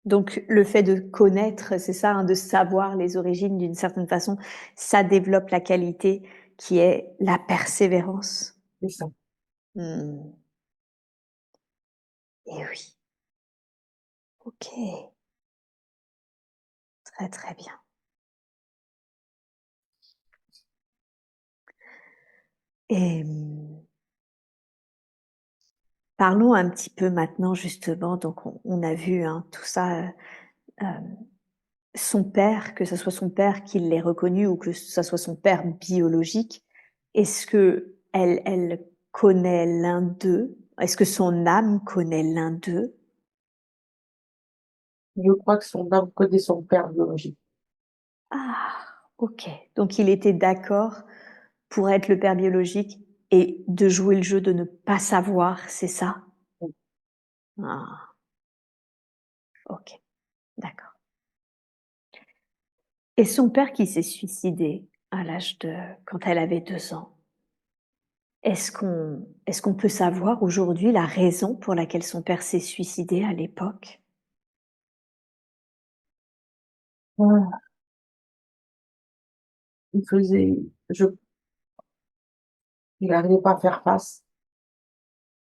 Donc le fait de connaître, c'est ça, de savoir les origines d'une certaine façon, ça développe la qualité qui est la persévérance. C'est ça. Hmm. Eh oui. Ok. Très très bien. Et parlons un petit peu maintenant justement. Donc on a vu tout ça. Euh, son père, que ce soit son père qui l'ait reconnu ou que ce soit son père biologique, est-ce que elle connaît l'un d'eux? Est-ce que son âme connaît l'un d'eux? Je crois que son âme connaît son père biologique. Ah, ok. Donc il était d'accord pour être le père biologique et de jouer le jeu de ne pas savoir, c'est ça? Ah, ok, d'accord. Et son père qui s'est suicidé à l'âge de quand elle avait 2 ans, est-ce qu'on peut savoir aujourd'hui la raison pour laquelle son père s'est suicidé à l'époque? Ah, il faisait, je, il n'arrivait pas à faire face.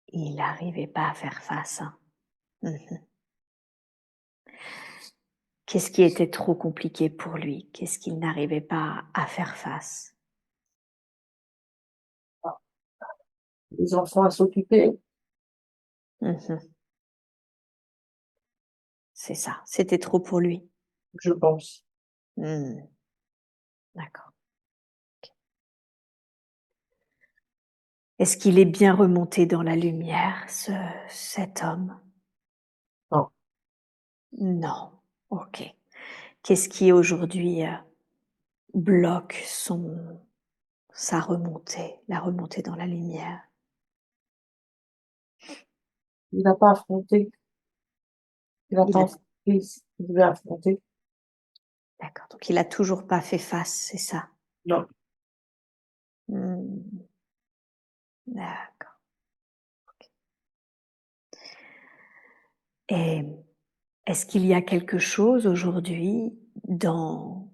Il n'arrivait pas à faire face, hein. Mmh. Qu'est-ce qui était trop compliqué pour lui? Qu'est-ce qu'il n'arrivait pas à faire face? Les enfants à s'occuper, Mmh. C'est ça, c'était trop pour lui. je pense. Mmh, d'accord. Est-ce qu'il est bien remonté dans la lumière, cet homme? Non, Non. OK. Qu'est-ce qui aujourd'hui, bloque sa remontée, la remontée dans la lumière? il n'a pas affronté, il n'a Il pas a affronté ce qu'il devait affronter. D'accord, donc il a toujours pas fait face, c'est ça? Non, Mmh, d'accord. Et est-ce qu'il y a quelque chose aujourd'hui dans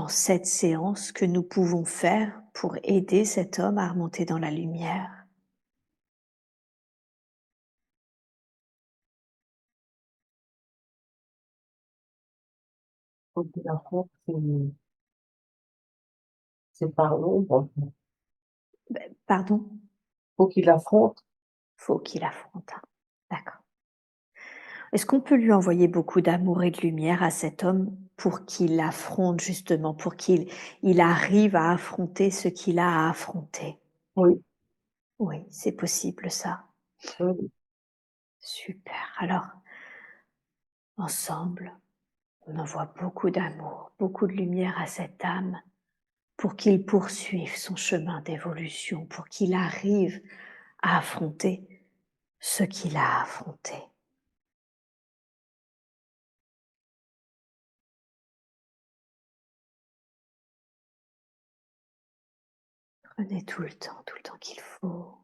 cette séance que nous pouvons faire pour aider cet homme à remonter dans la lumière? faut qu'il affronte ses parents. Bon, Pardon? faut qu'il affronte. Faut qu'il affronte, hein. D'accord. Est-ce qu'on peut lui envoyer beaucoup d'amour et de lumière à cet homme pour qu'il affronte justement, pour qu'il arrive à affronter ce qu'il a à affronter? Oui, Oui, c'est possible ça. oui, Super. Alors, ensemble, on envoie beaucoup d'amour, beaucoup de lumière à cette âme pour qu'il poursuive son chemin d'évolution, pour qu'il arrive à affronter ce qu'il a affronté. Prenez tout le temps qu'il faut.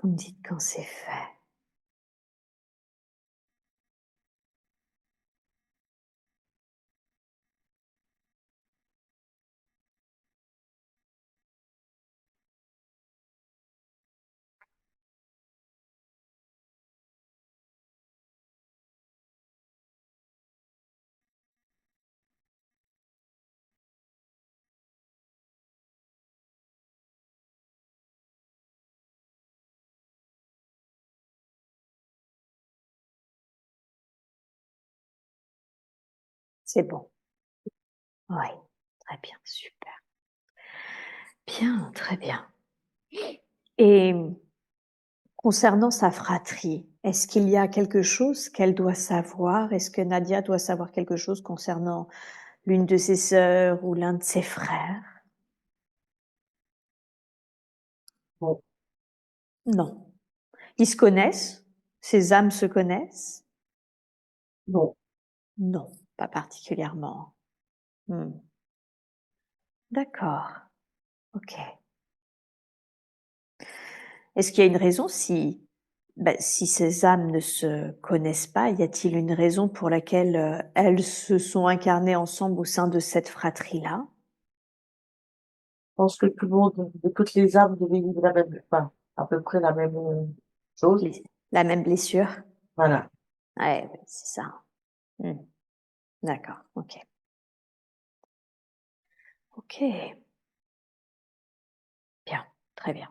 Vous me dites quand c'est fait. C'est bon. Oui, très bien, super. Bien, très bien. Et concernant sa fratrie, est-ce qu'il y a quelque chose qu'elle doit savoir? Est-ce que Nadia doit savoir quelque chose concernant l'une de ses sœurs ou l'un de ses frères? bon, Non. Ils se connaissent? Ces âmes se connaissent? non. Non, pas particulièrement. Mmh. D'accord, OK. Est-ce qu'il y a une raison si ces âmes ne se connaissent pas, y a-t-il une raison pour laquelle, elles se sont incarnées ensemble au sein de cette fratrie-là? Je pense que tout le monde, toutes les âmes devaient vivre la même, enfin, à peu près la même chose. La même blessure? Voilà. Ouais, ouais, c'est ça. Mmh. D'accord, OK. OK, bien, très bien.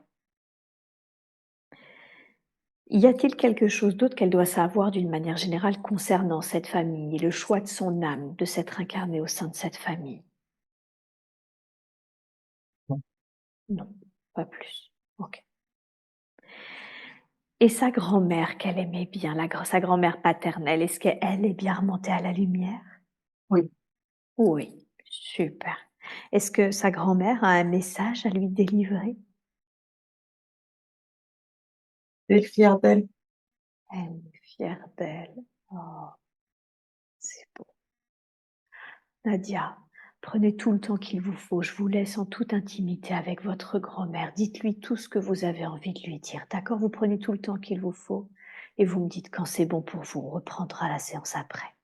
Y a-t-il quelque chose d'autre qu'elle doit savoir d'une manière générale concernant cette famille et le choix de son âme de s'être incarnée au sein de cette famille? Non, pas plus. OK. Et sa grand-mère qu'elle aimait bien, sa grand-mère paternelle, est-ce qu'elle est bien remontée à la lumière? Oui, Oui, super. Est-ce que sa grand-mère a un message à lui délivrer? Elle est fière d'elle. Elle est fière d'elle. Oh, c'est beau. Nadia, prenez tout le temps qu'il vous faut. Je vous laisse en toute intimité avec votre grand-mère. Dites-lui tout ce que vous avez envie de lui dire. D'accord? Vous prenez tout le temps qu'il vous faut et vous me dites quand c'est bon pour vous. On reprendra la séance après.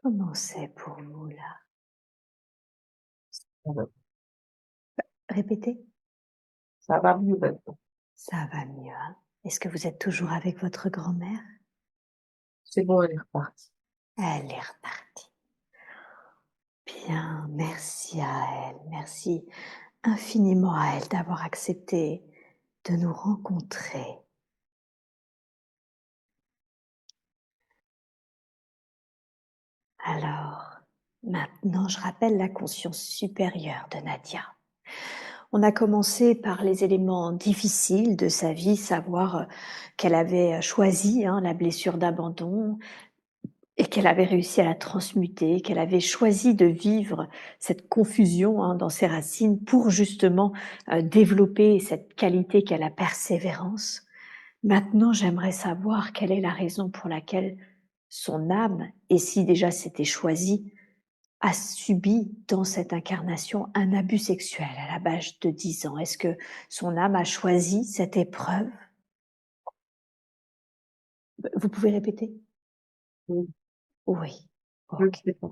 Comment c'est pour vous là? Ça va Répétez. ça va mieux maintenant. Ça va mieux, hein? Est-ce que vous êtes toujours avec votre grand-mère? C'est bon, elle est repartie. Elle est repartie. Bien, merci à elle. Merci infiniment à elle d'avoir accepté de nous rencontrer. Alors, maintenant, je rappelle la conscience supérieure de Nadia. On a commencé par les éléments difficiles de sa vie, savoir qu'elle avait choisi la blessure d'abandon, et qu'elle avait réussi à la transmuter, qu'elle avait choisi de vivre cette confusion hein, dans ses racines pour justement développer cette qualité qu'est la persévérance. Maintenant, j'aimerais savoir quelle est la raison pour laquelle son âme, et si déjà c'était choisi, a subi dans cette incarnation un abus sexuel à l'âge de 10 ans. Est-ce que son âme a choisi cette épreuve? Vous pouvez répéter? Oui, Oui. je ne Ok. sais pas.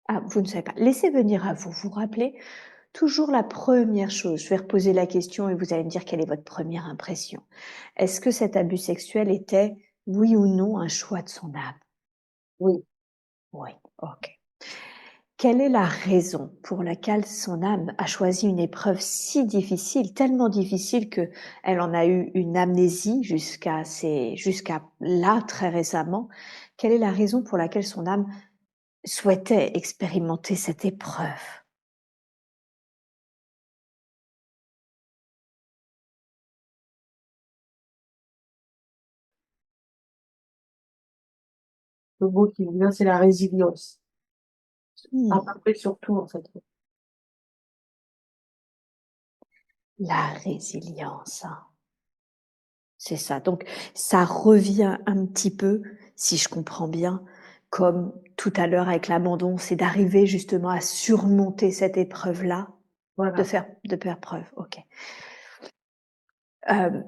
Ah, vous ne savez pas. Laissez venir à vous. Vous rappelez toujours la première chose. Je vais reposer la question et vous allez me dire quelle est votre première impression. Est-ce que cet abus sexuel était, oui ou non, un choix de son âme? Oui, Oui. Ok. Quelle est la raison pour laquelle son âme a choisi une épreuve si difficile, tellement difficile que elle en a eu une amnésie jusqu'à là, très récemment? Quelle est la raison pour laquelle son âme souhaitait expérimenter cette épreuve? le mot qui me vient, c'est la résilience. À Hmm, peu près surtout, en fait. la résilience, hein. C'est ça. Donc, ça revient un petit peu, si je comprends bien, comme tout à l'heure avec l'abandon, c'est d'arriver justement à surmonter cette épreuve-là, Voilà. de faire preuve. Ok. Euh,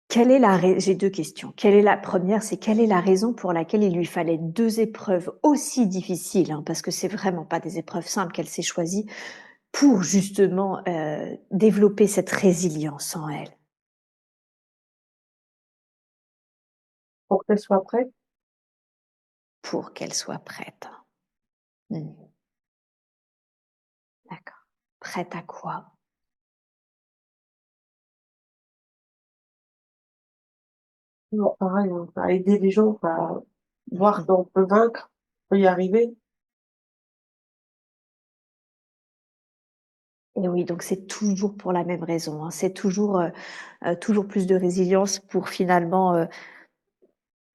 quelle est j'ai deux questions. Quelle est la première, c'est quelle est la raison pour laquelle il lui fallait deux épreuves aussi difficiles, hein, parce que c'est vraiment pas des épreuves simples qu'elle s'est choisies, pour justement développer cette résilience en elle, Pour qu'elle soit prête, pour qu'elle soit prête. Hmm, d'accord. Prête à quoi? toujours pareil, hein, à aider les gens, à voir Mhm. qu'on peut vaincre, on peut y arriver. Et oui, donc c'est toujours pour la même raison, hein. C'est toujours plus de résilience pour finalement,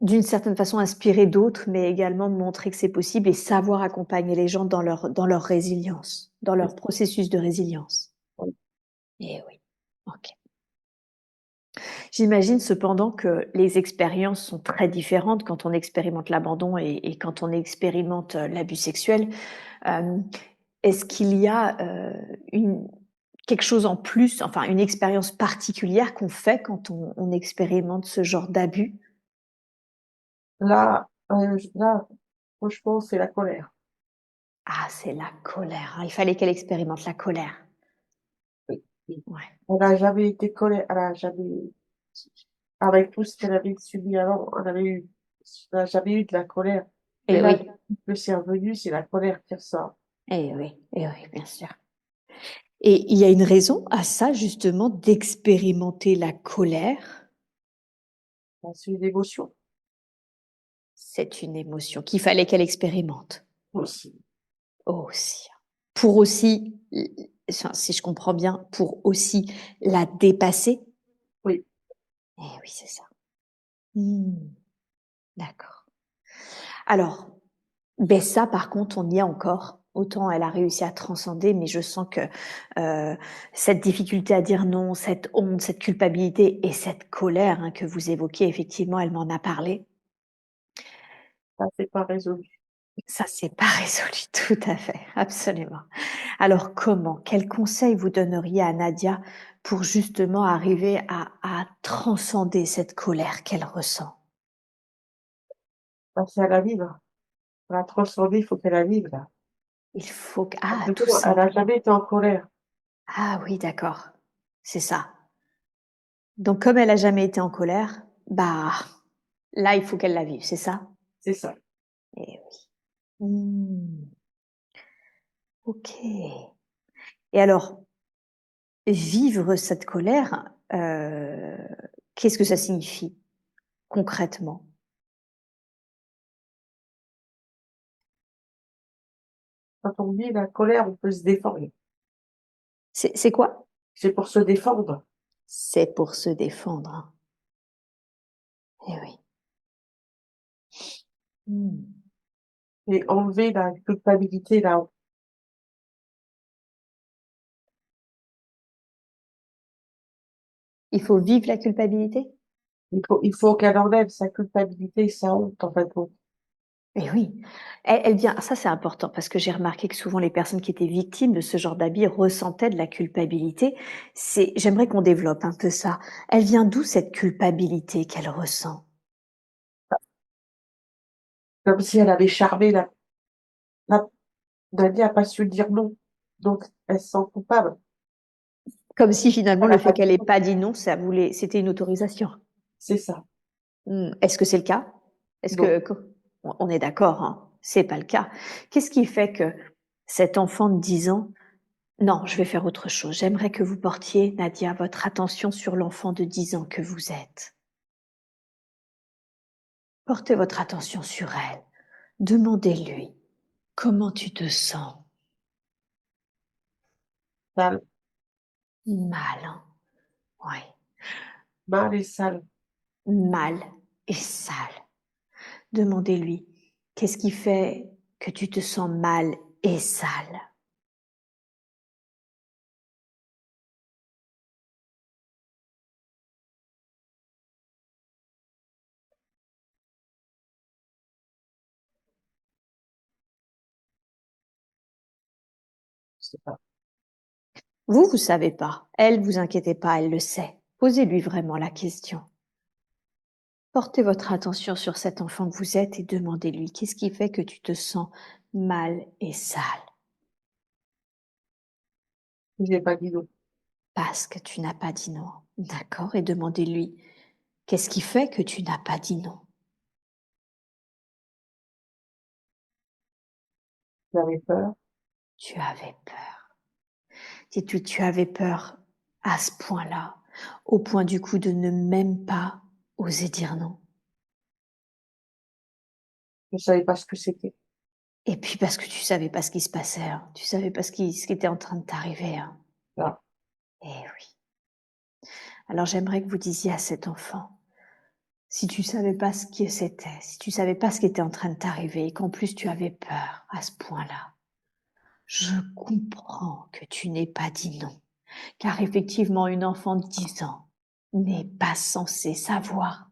d'une certaine façon, inspirer d'autres, mais également montrer que c'est possible et savoir accompagner les gens dans leur résilience, dans C'est leur ça. processus de résilience. Oui. Et oui, ok. J'imagine cependant que les expériences sont très différentes quand on expérimente l'abandon et quand on expérimente l'abus sexuel. Euh, Est-ce qu'il y a quelque chose en plus, enfin une expérience particulière qu'on fait quand on expérimente ce genre d'abus? Là, franchement, c'est la colère. Ah, c'est la colère, hein. Il fallait qu'elle expérimente la colère. Oui, oui. Ouais. Elle n'a jamais été colère, elle a jamais, avec tout ce qu'elle avait subi avant, elle n'a jamais eu de la colère. Mais Et là, oui, depuis que c'est revenu, c'est la colère qui ressort. et oui, bien sûr. Et il y a une raison à ça, justement, d'expérimenter la colère. C'est une émotion C'est une émotion qu'il fallait qu'elle expérimente aussi. aussi. Pour aussi, enfin, si je comprends bien, pour aussi la dépasser. Oui, Eh oui, c'est ça. Hmm, d'accord. Alors, ben ça, par contre, on y est encore. Autant elle a réussi à transcender, mais je sens que cette difficulté à dire non, cette honte, cette culpabilité et cette colère hein, que vous évoquez, effectivement, elle m'en a parlé. ça, c'est pas résolu. Ça, c'est pas résolu, tout à fait, absolument. Alors comment, quels conseils vous donneriez à Nadia pour justement arriver à transcender cette colère qu'elle ressent? Passer à la vivre. Pour la transcender, il faut qu'elle la vive, là. Il faut que... Parce Ah, que tout bon, elle n'a simplement. jamais été en colère. Ah oui, d'accord. C'est ça. Donc comme elle a jamais été en colère, bah là, il faut qu'elle la vive, c'est ça? C'est ça. Eh oui. Mmh, OK. Et alors, vivre cette colère, qu'est-ce que ça signifie concrètement? Quand on vit la colère, on peut se défendre. C'est quoi? C'est pour se défendre. C'est pour se défendre, hein. Eh oui. et enlever la culpabilité là. Il faut vivre la culpabilité? Il faut qu'elle enlève sa culpabilité et sa honte, en fait. Eh oui, elle vient ça c'est important parce que j'ai remarqué que souvent les personnes qui étaient victimes de ce genre d'habits ressentaient de la culpabilité. J'aimerais qu'on développe un peu ça. Elle vient d'où cette culpabilité qu'elle ressent? Comme si elle avait charmé la Dani a pas su dire non. Donc, elle se sent coupable. Comme si finalement Elle le a fait pas qu'elle dit ait non. pas dit non, c'était une autorisation. C'est ça. Est-ce que c'est le cas? Est-ce Non. que on est d'accord, hein, c'est pas le cas. Qu'est-ce qui fait que cet enfant de 10 ans: «Non, je vais faire autre chose». J'aimerais que vous portiez, Nadia, votre attention sur l'enfant de 10 ans que vous êtes. Portez votre attention sur elle. Demandez-lui: «Comment tu te sens?» Sale. Mal, hein? Ouais, Mal et sale. mal et sale. Demandez-lui: «Qu'est-ce qui fait que tu te sens mal et sale?» Je sais pas. Vous savez pas. Elle, vous inquiétez pas, elle le sait. Posez-lui vraiment la question. Portez votre attention sur cet enfant que vous êtes et demandez-lui: «Qu'est-ce qui fait que tu te sens mal et sale?» J'ai pas dit non. Parce que tu n'as pas dit non. D'accord, et demandez-lui: «Qu'est-ce qui fait que tu n'as pas dit non?» J'avais peur. Tu avais peur. Dis-lui: «Tu avais peur à ce point-là, au point du coup de ne même pas oser dire non?» Je savais pas ce que c'était. Et puis parce que tu savais pas ce qui se passait, hein. Tu savais pas ce qui était en train de t'arriver, hein. Là. Eh oui. Alors j'aimerais que vous disiez à cet enfant: si tu savais pas ce que c'était, si tu savais pas ce qui était en train de t'arriver et qu'en plus tu avais peur à ce point-là, je comprends que tu n'aies pas dit non. Car effectivement, une enfant de 10 ans n'est pas censée savoir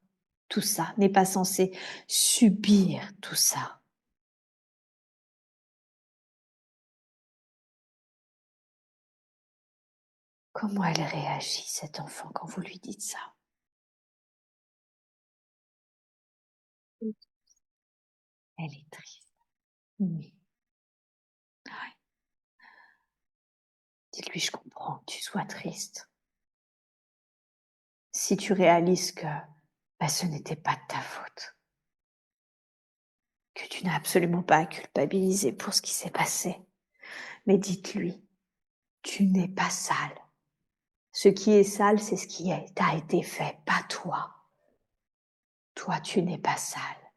tout ça, n'est pas censée subir tout ça. Comment elle réagit, cet enfant, quand vous lui dites ça? Elle est triste. Mmh. Ouais. Dites-lui: «Je comprends que tu sois triste. Si tu réalises que, bah, ce n'était pas de ta faute, que tu n'as absolument pas à culpabiliser pour ce qui s'est passé, mais dites-lui: "Tu n'es pas sale. Ce qui est sale, c'est ce qui t'a été fait, pas toi. Toi, tu n'es pas sale"».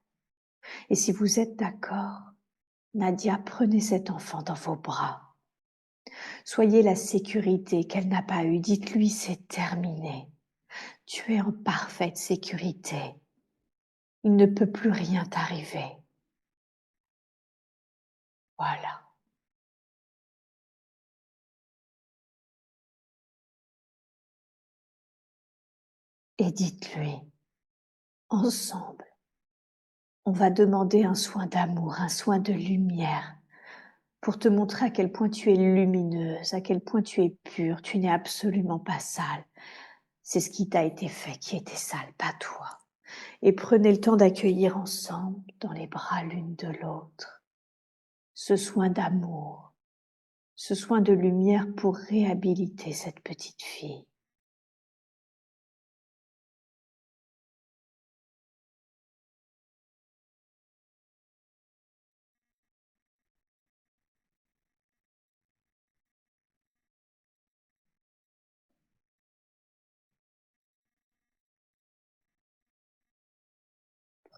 Et si vous êtes d'accord, Nadia, prenez cet enfant dans vos bras. Soyez la sécurité qu'elle n'a pas eue. Dites-lui: «C'est terminé. Tu es en parfaite sécurité. Il ne peut plus rien t'arriver». Voilà. Et dites-lui: «Ensemble, on va demander un soin d'amour, un soin de lumière, pour te montrer à quel point tu es lumineuse, à quel point tu es pure, tu n'es absolument pas sale. C'est ce qui t'a été fait qui était sale, pas toi». Et prenez le temps d'accueillir ensemble, dans les bras l'une de l'autre, ce soin d'amour, ce soin de lumière pour réhabiliter cette petite fille.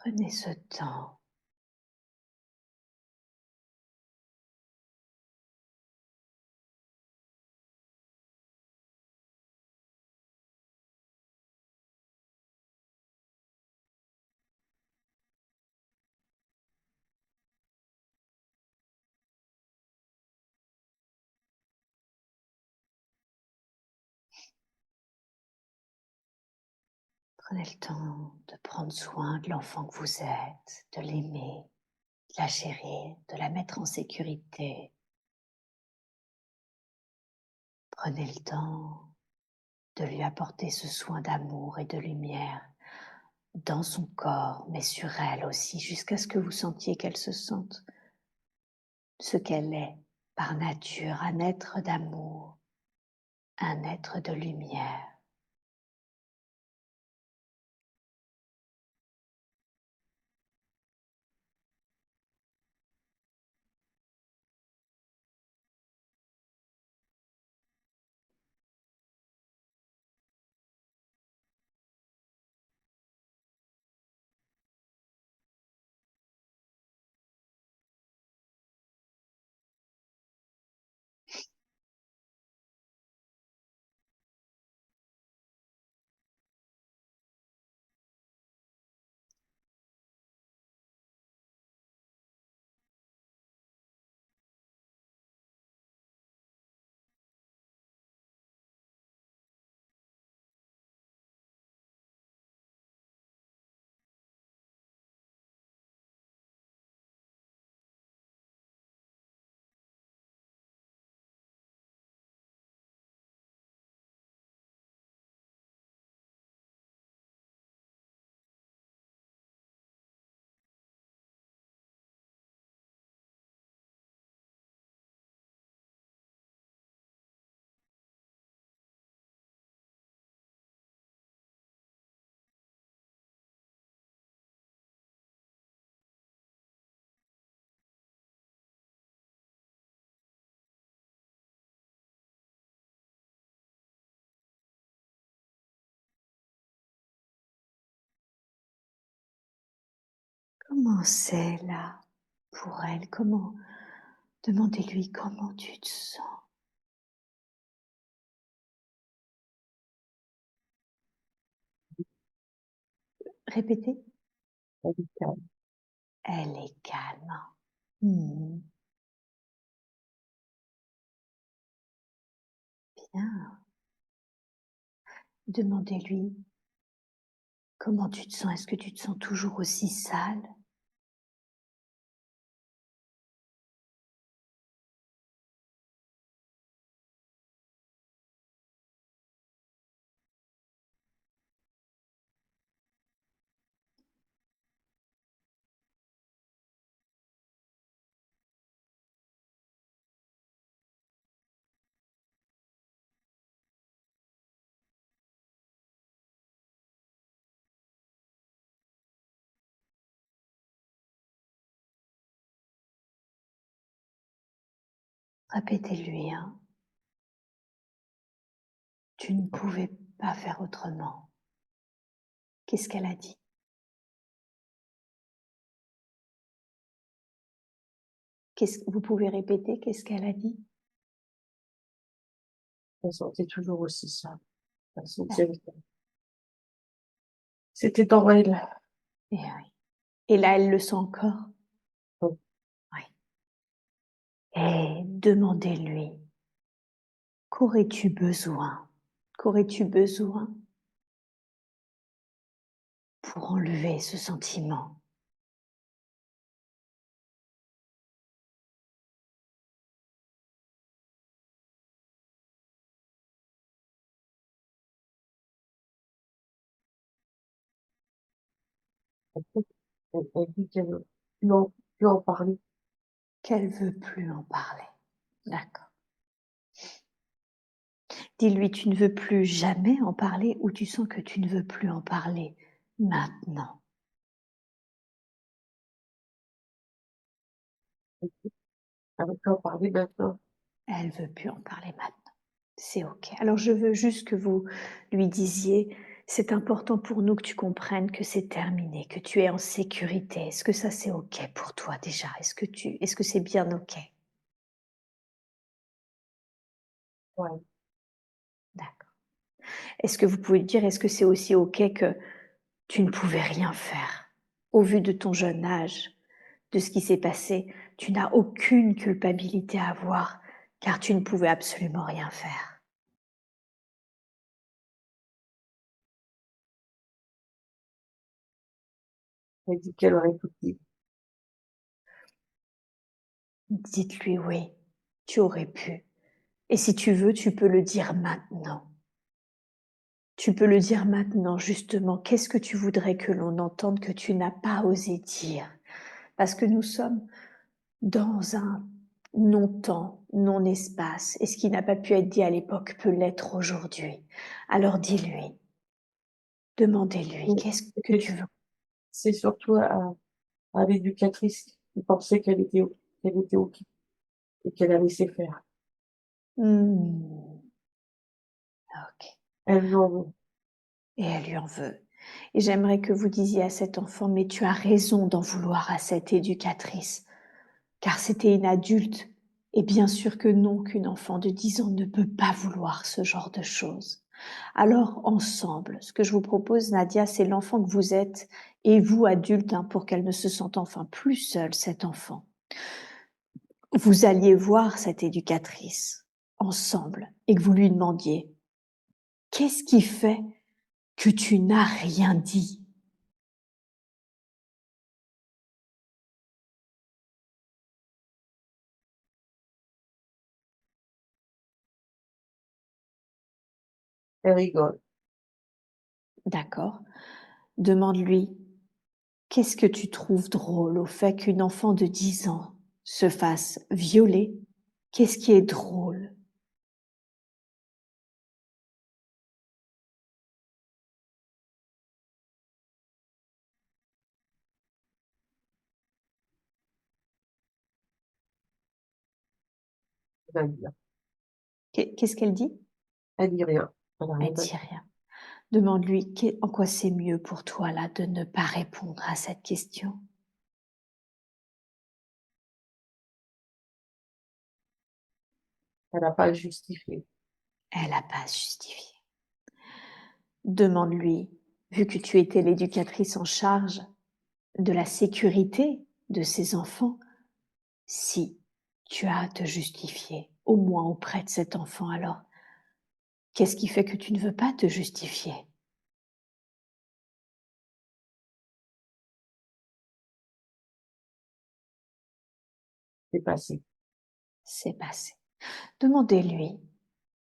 Prenez ce temps. Prenez le temps de prendre soin de l'enfant que vous êtes, de l'aimer, de la chérir, de la mettre en sécurité. Prenez le temps de lui apporter ce soin d'amour et de lumière dans son corps, mais sur elle aussi, jusqu'à ce que vous sentiez qu'elle se sente ce qu'elle est par nature, un être d'amour, un être de lumière. Comment c'est là pour elle? Comment? Demandez-lui comment tu te sens. Répétez. Radical. Elle est calme. Hmm, bien. Demandez-lui comment tu te sens. Est-ce que tu te sens toujours aussi sale? Répétez-lui, hein. Tu ne pouvais pas faire autrement. Qu'est-ce qu'elle a dit? Vous pouvez répéter qu'est-ce qu'elle a dit? On sentait toujours aussi ça. La Ah, sentait- C'était en elle. et, oui. Et là, elle le sent encore? Oui. Oui. Et demandez-lui, qu'aurais-tu besoin? Qu'aurais-tu besoin pour enlever ce sentiment? Elle dit qu'elle veut plus en parler. Qu'elle veut plus en parler. D'accord. Dis-lui, tu ne veux plus jamais en parler ou tu sens que tu ne veux plus en parler maintenant? Elle veut plus en parler maintenant. Elle veut plus en parler maintenant. C'est OK. Alors je veux juste que vous lui disiez, c'est important pour nous que tu comprennes que c'est terminé, que tu es en sécurité. Est-ce que ça c'est OK pour toi déjà? Est-ce que c'est bien OK? Ouais. D'accord. Est-ce que vous pouvez dire, est-ce que c'est aussi OK que tu ne pouvais rien faire? Au vu de ton jeune âge, de ce qui s'est passé, tu n'as aucune culpabilité à avoir car tu ne pouvais absolument rien faire. Elle dit qu'elle aurait tout dit. Dites-lui oui, tu aurais pu. Et si tu veux, tu peux le dire maintenant. Tu peux le dire maintenant, justement. Qu'est-ce que tu voudrais que l'on entende que tu n'as pas osé dire? Parce que nous sommes dans un non-temps, non-espace. Et ce qui n'a pas pu être dit à l'époque peut l'être aujourd'hui. Alors dis-lui, demandez-lui, qu'est-ce que tu veux? C'est surtout à l'éducatrice qui pensait qu'elle était OK et qu'elle a laissé faire. Hmm, ok. Elle lui en veut. Et elle lui en veut. Et j'aimerais que vous disiez à cet enfant, mais tu as raison d'en vouloir à cette éducatrice, car c'était une adulte. Et bien sûr que non, qu'une enfant de 10 ans ne peut pas vouloir ce genre de choses. Alors, ensemble, ce que je vous propose, Nadia, c'est l'enfant que vous êtes, et vous, adulte, hein, pour qu'elle ne se sente enfin plus seule, cet enfant. Vous alliez voir cette éducatrice ensemble et que vous lui demandiez, qu'est-ce qui fait que tu n'as rien dit? Elle rigole. D'accord? Demande-lui, qu'est-ce que tu trouves drôle au fait qu'une enfant de 10 ans se fasse violer? Qu'est-ce qui est drôle? Elle dit rien. Qu'est-ce qu'elle dit? Elle dit rien. Elle a Elle rien à dit dire. rien. Demande-lui en quoi c'est mieux pour toi là de ne pas répondre à cette question. Elle n'a pas à le justifier. Elle n'a pas à se justifier. Demande-lui, vu que tu étais l'éducatrice en charge de la sécurité de ces enfants, si tu as à te justifier, au moins auprès de cet enfant alors. Qu'est-ce qui fait que tu ne veux pas te justifier? C'est passé. C'est passé. Demandez-lui,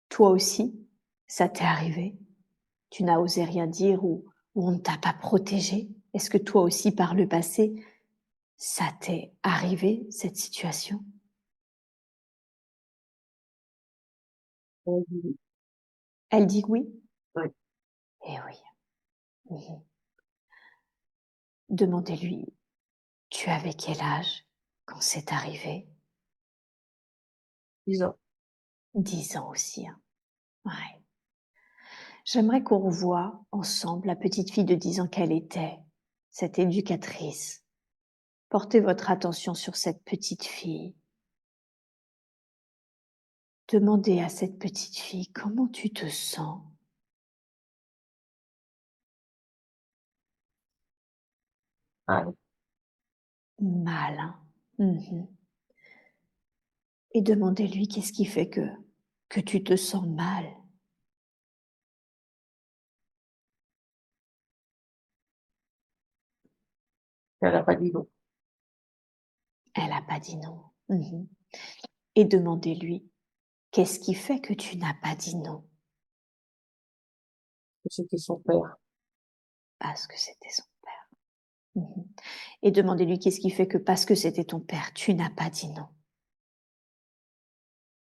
toi aussi, ça t'est arrivé? Tu n'as osé rien dire ou on ne t'a pas protégé? Est-ce que toi aussi, par le passé, ça t'est arrivé, cette situation? Elle dit oui. Elle dit oui? Oui. Eh oui. Mhm. Demandez-lui, tu avais quel âge quand c'est arrivé? 10 ans. 10 ans aussi, hein. Ouais. J'aimerais qu'on revoie ensemble la petite fille de 10 ans qu'elle était, cette éducatrice. Portez votre attention sur cette petite fille. Demandez à cette petite fille comment tu te sens. Ah, Mal, hein. Mhm. Et demandez-lui qu'est-ce qui fait que tu te sens mal. elle n'a pas dit non. Elle n'a pas dit non. Mhm. Et demandez-lui qu'est-ce qui fait que tu n'as pas dit non. C'était son père. Parce que c'était son père. Mhm. Et demandez-lui qu'est-ce qui fait que parce que c'était ton père, tu n'as pas dit non.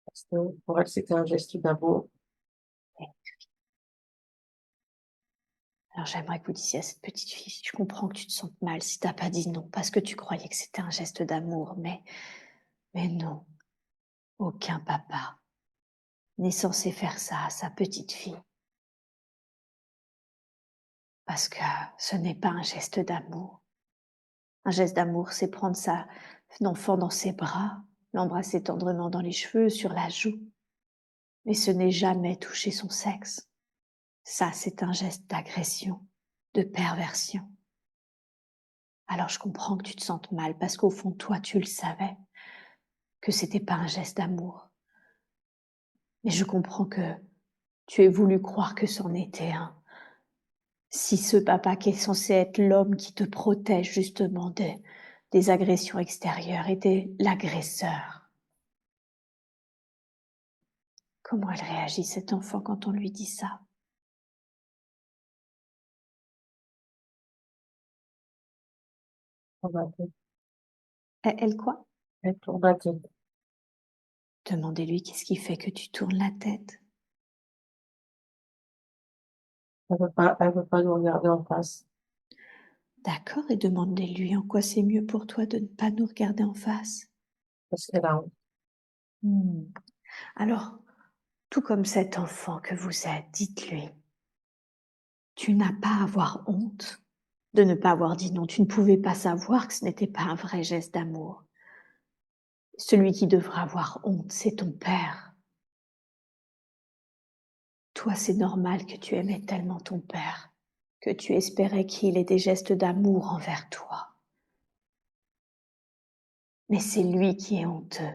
Parce que pour elle, c'était un geste d'amour. Alors j'aimerais que vous disiez à cette petite fille, je comprends que tu te sentes mal si t'as pas dit non, parce que tu croyais que c'était un geste d'amour, mais non, aucun papa n'est censé faire ça à sa petite fille. Parce que ce n'est pas un geste d'amour. Un geste d'amour, c'est prendre sa enfant dans ses bras, l'embrasser tendrement dans les cheveux, sur la joue. Mais ce n'est jamais toucher son sexe. Ça, c'est un geste d'agression, de perversion. Alors je comprends que tu te sentes mal parce qu'au fond, toi, tu le savais, que c'était pas un geste d'amour. Mais je comprends que tu aies voulu croire que c'en était un. Si ce papa qui est censé être l'homme qui te protège justement des agressions extérieures était l'agresseur, comment elle réagit cet enfant quand on lui dit ça? On va peut-être Elle quoi? être on va peut-être Demandez-lui qu'est-ce qui fait que tu tournes la tête. elle veut pas nous regarder en face. D'accord, et demandez-lui en quoi c'est mieux pour toi de ne pas nous regarder en face. Parce qu'elle a honte. Alors, tout comme cet enfant que vous êtes, dites-lui, tu n'as pas à avoir honte de ne pas avoir dit non. Tu ne pouvais pas savoir que ce n'était pas un vrai geste d'amour. Celui qui devra avoir honte, c'est ton père. Toi, c'est normal que tu aimais tellement ton père, que tu espérais qu'il ait des gestes d'amour envers toi. Mais c'est lui qui est honteux.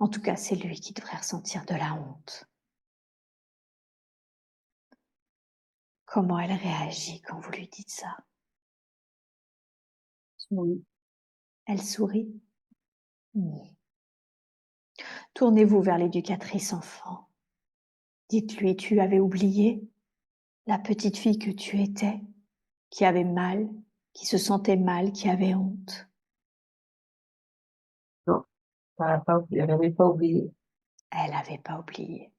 En tout cas, c'est lui qui devrait ressentir de la honte. Comment elle réagit quand vous lui dites ça? Oui. Elle sourit. Tournez-vous vers l'éducatrice enfant. Dites-lui, tu avais oublié la petite fille que tu étais, qui avait mal, qui se sentait mal, qui avait honte. Non, elle n'avait pas oublié. Elle n'avait pas oublié.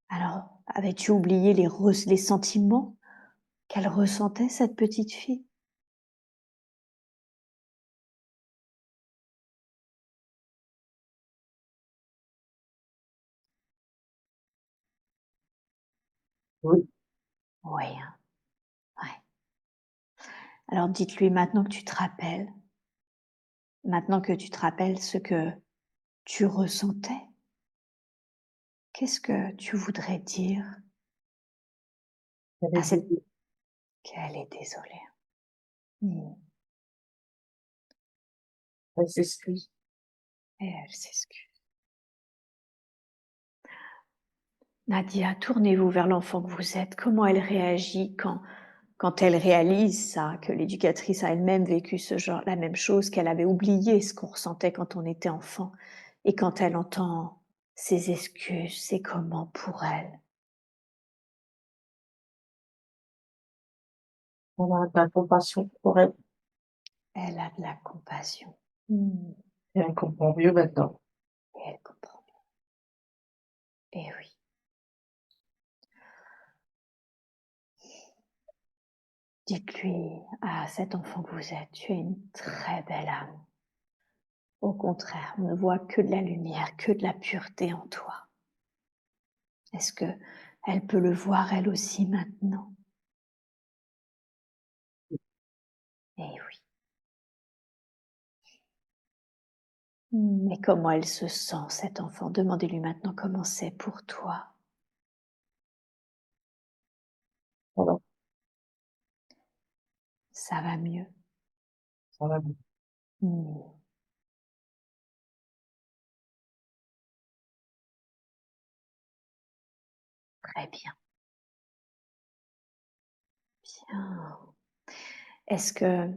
Alors, avais-tu oublié les sentiments qu'elle ressentait, cette petite fille? Oui. Oui, hein, ouais. Alors dites-lui maintenant que tu te rappelles, ce que tu ressentais, qu'est-ce que tu voudrais dire Elle est à cette... désolée. qu'elle est désolée. Hmm. Elle s'excuse. Et elle s'excuse. Nadia, tournez-vous vers l'enfant que vous êtes. Comment elle réagit quand elle réalise ça, que l'éducatrice a elle-même vécu la même chose, qu'elle avait oublié ce qu'on ressentait quand on était enfant, et quand elle entend ses excuses, c'est comment pour elle? On a de la compassion pour elle. Elle a de la compassion. Et elle comprend mieux maintenant. Et elle comprend bien. Et oui. Dites-lui à cet enfant que vous êtes, tu as une très belle âme. Au contraire, on ne voit que de la lumière, que de la pureté en toi. Est-ce que elle peut le voir elle aussi maintenant? Eh oui. Mais comment elle se sent, cet enfant? Demandez-lui maintenant comment c'est pour toi. Voilà, Ça va mieux? ça va bien. Hmm. Très bien. Bien. Est-ce que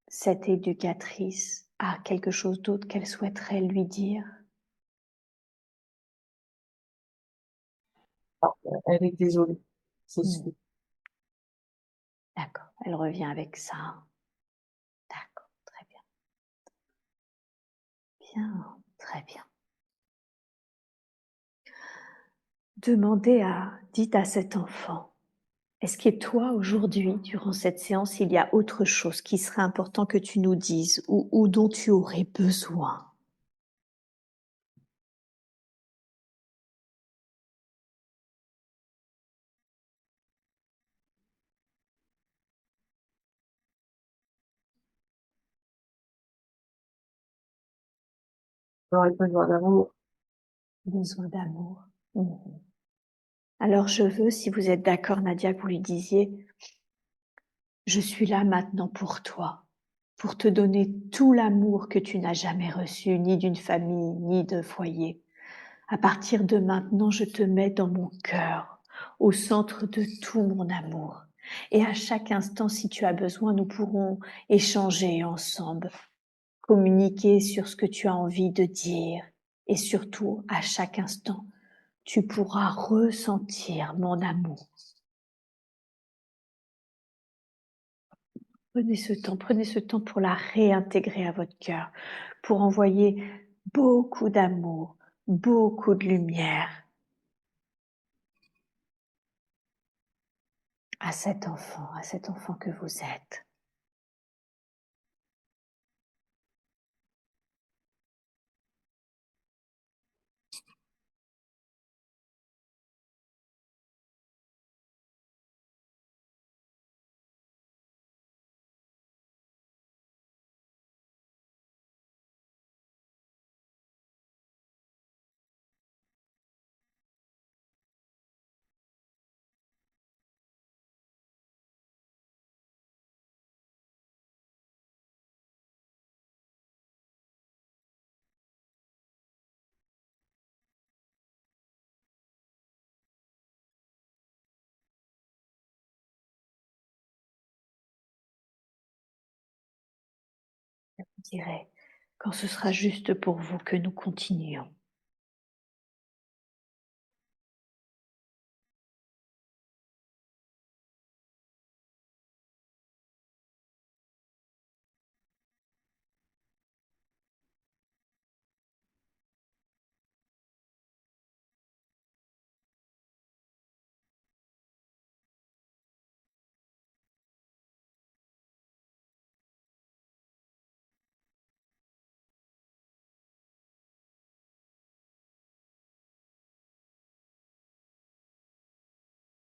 cette éducatrice a quelque chose d'autre qu'elle souhaiterait lui dire? Ah, elle est désolée. C'est Hmm. sûr. D'accord, elle revient avec ça. D'accord, très bien. Bien, très bien. Dites à cet enfant, est-ce que toi, aujourd'hui, durant cette séance, il y a autre chose qui serait important que tu nous dises ou dont tu aurais besoin? J'aurais besoin d'amour. Besoin d'amour. Mhm. Alors je veux, si vous êtes d'accord, Nadia, que vous lui disiez, je suis là maintenant pour toi, pour te donner tout l'amour que tu n'as jamais reçu, ni d'une famille, ni de foyer. À partir de maintenant, je te mets dans mon cœur, au centre de tout mon amour. Et à chaque instant, si tu as besoin, nous pourrons échanger ensemble, communiquer sur ce que tu as envie de dire. Et surtout, à chaque instant, tu pourras ressentir mon amour. Prenez ce temps pour la réintégrer à votre cœur, pour envoyer beaucoup d'amour, beaucoup de lumière à cet enfant que vous êtes. Je dirais, quand ce sera juste pour vous, que nous continuions.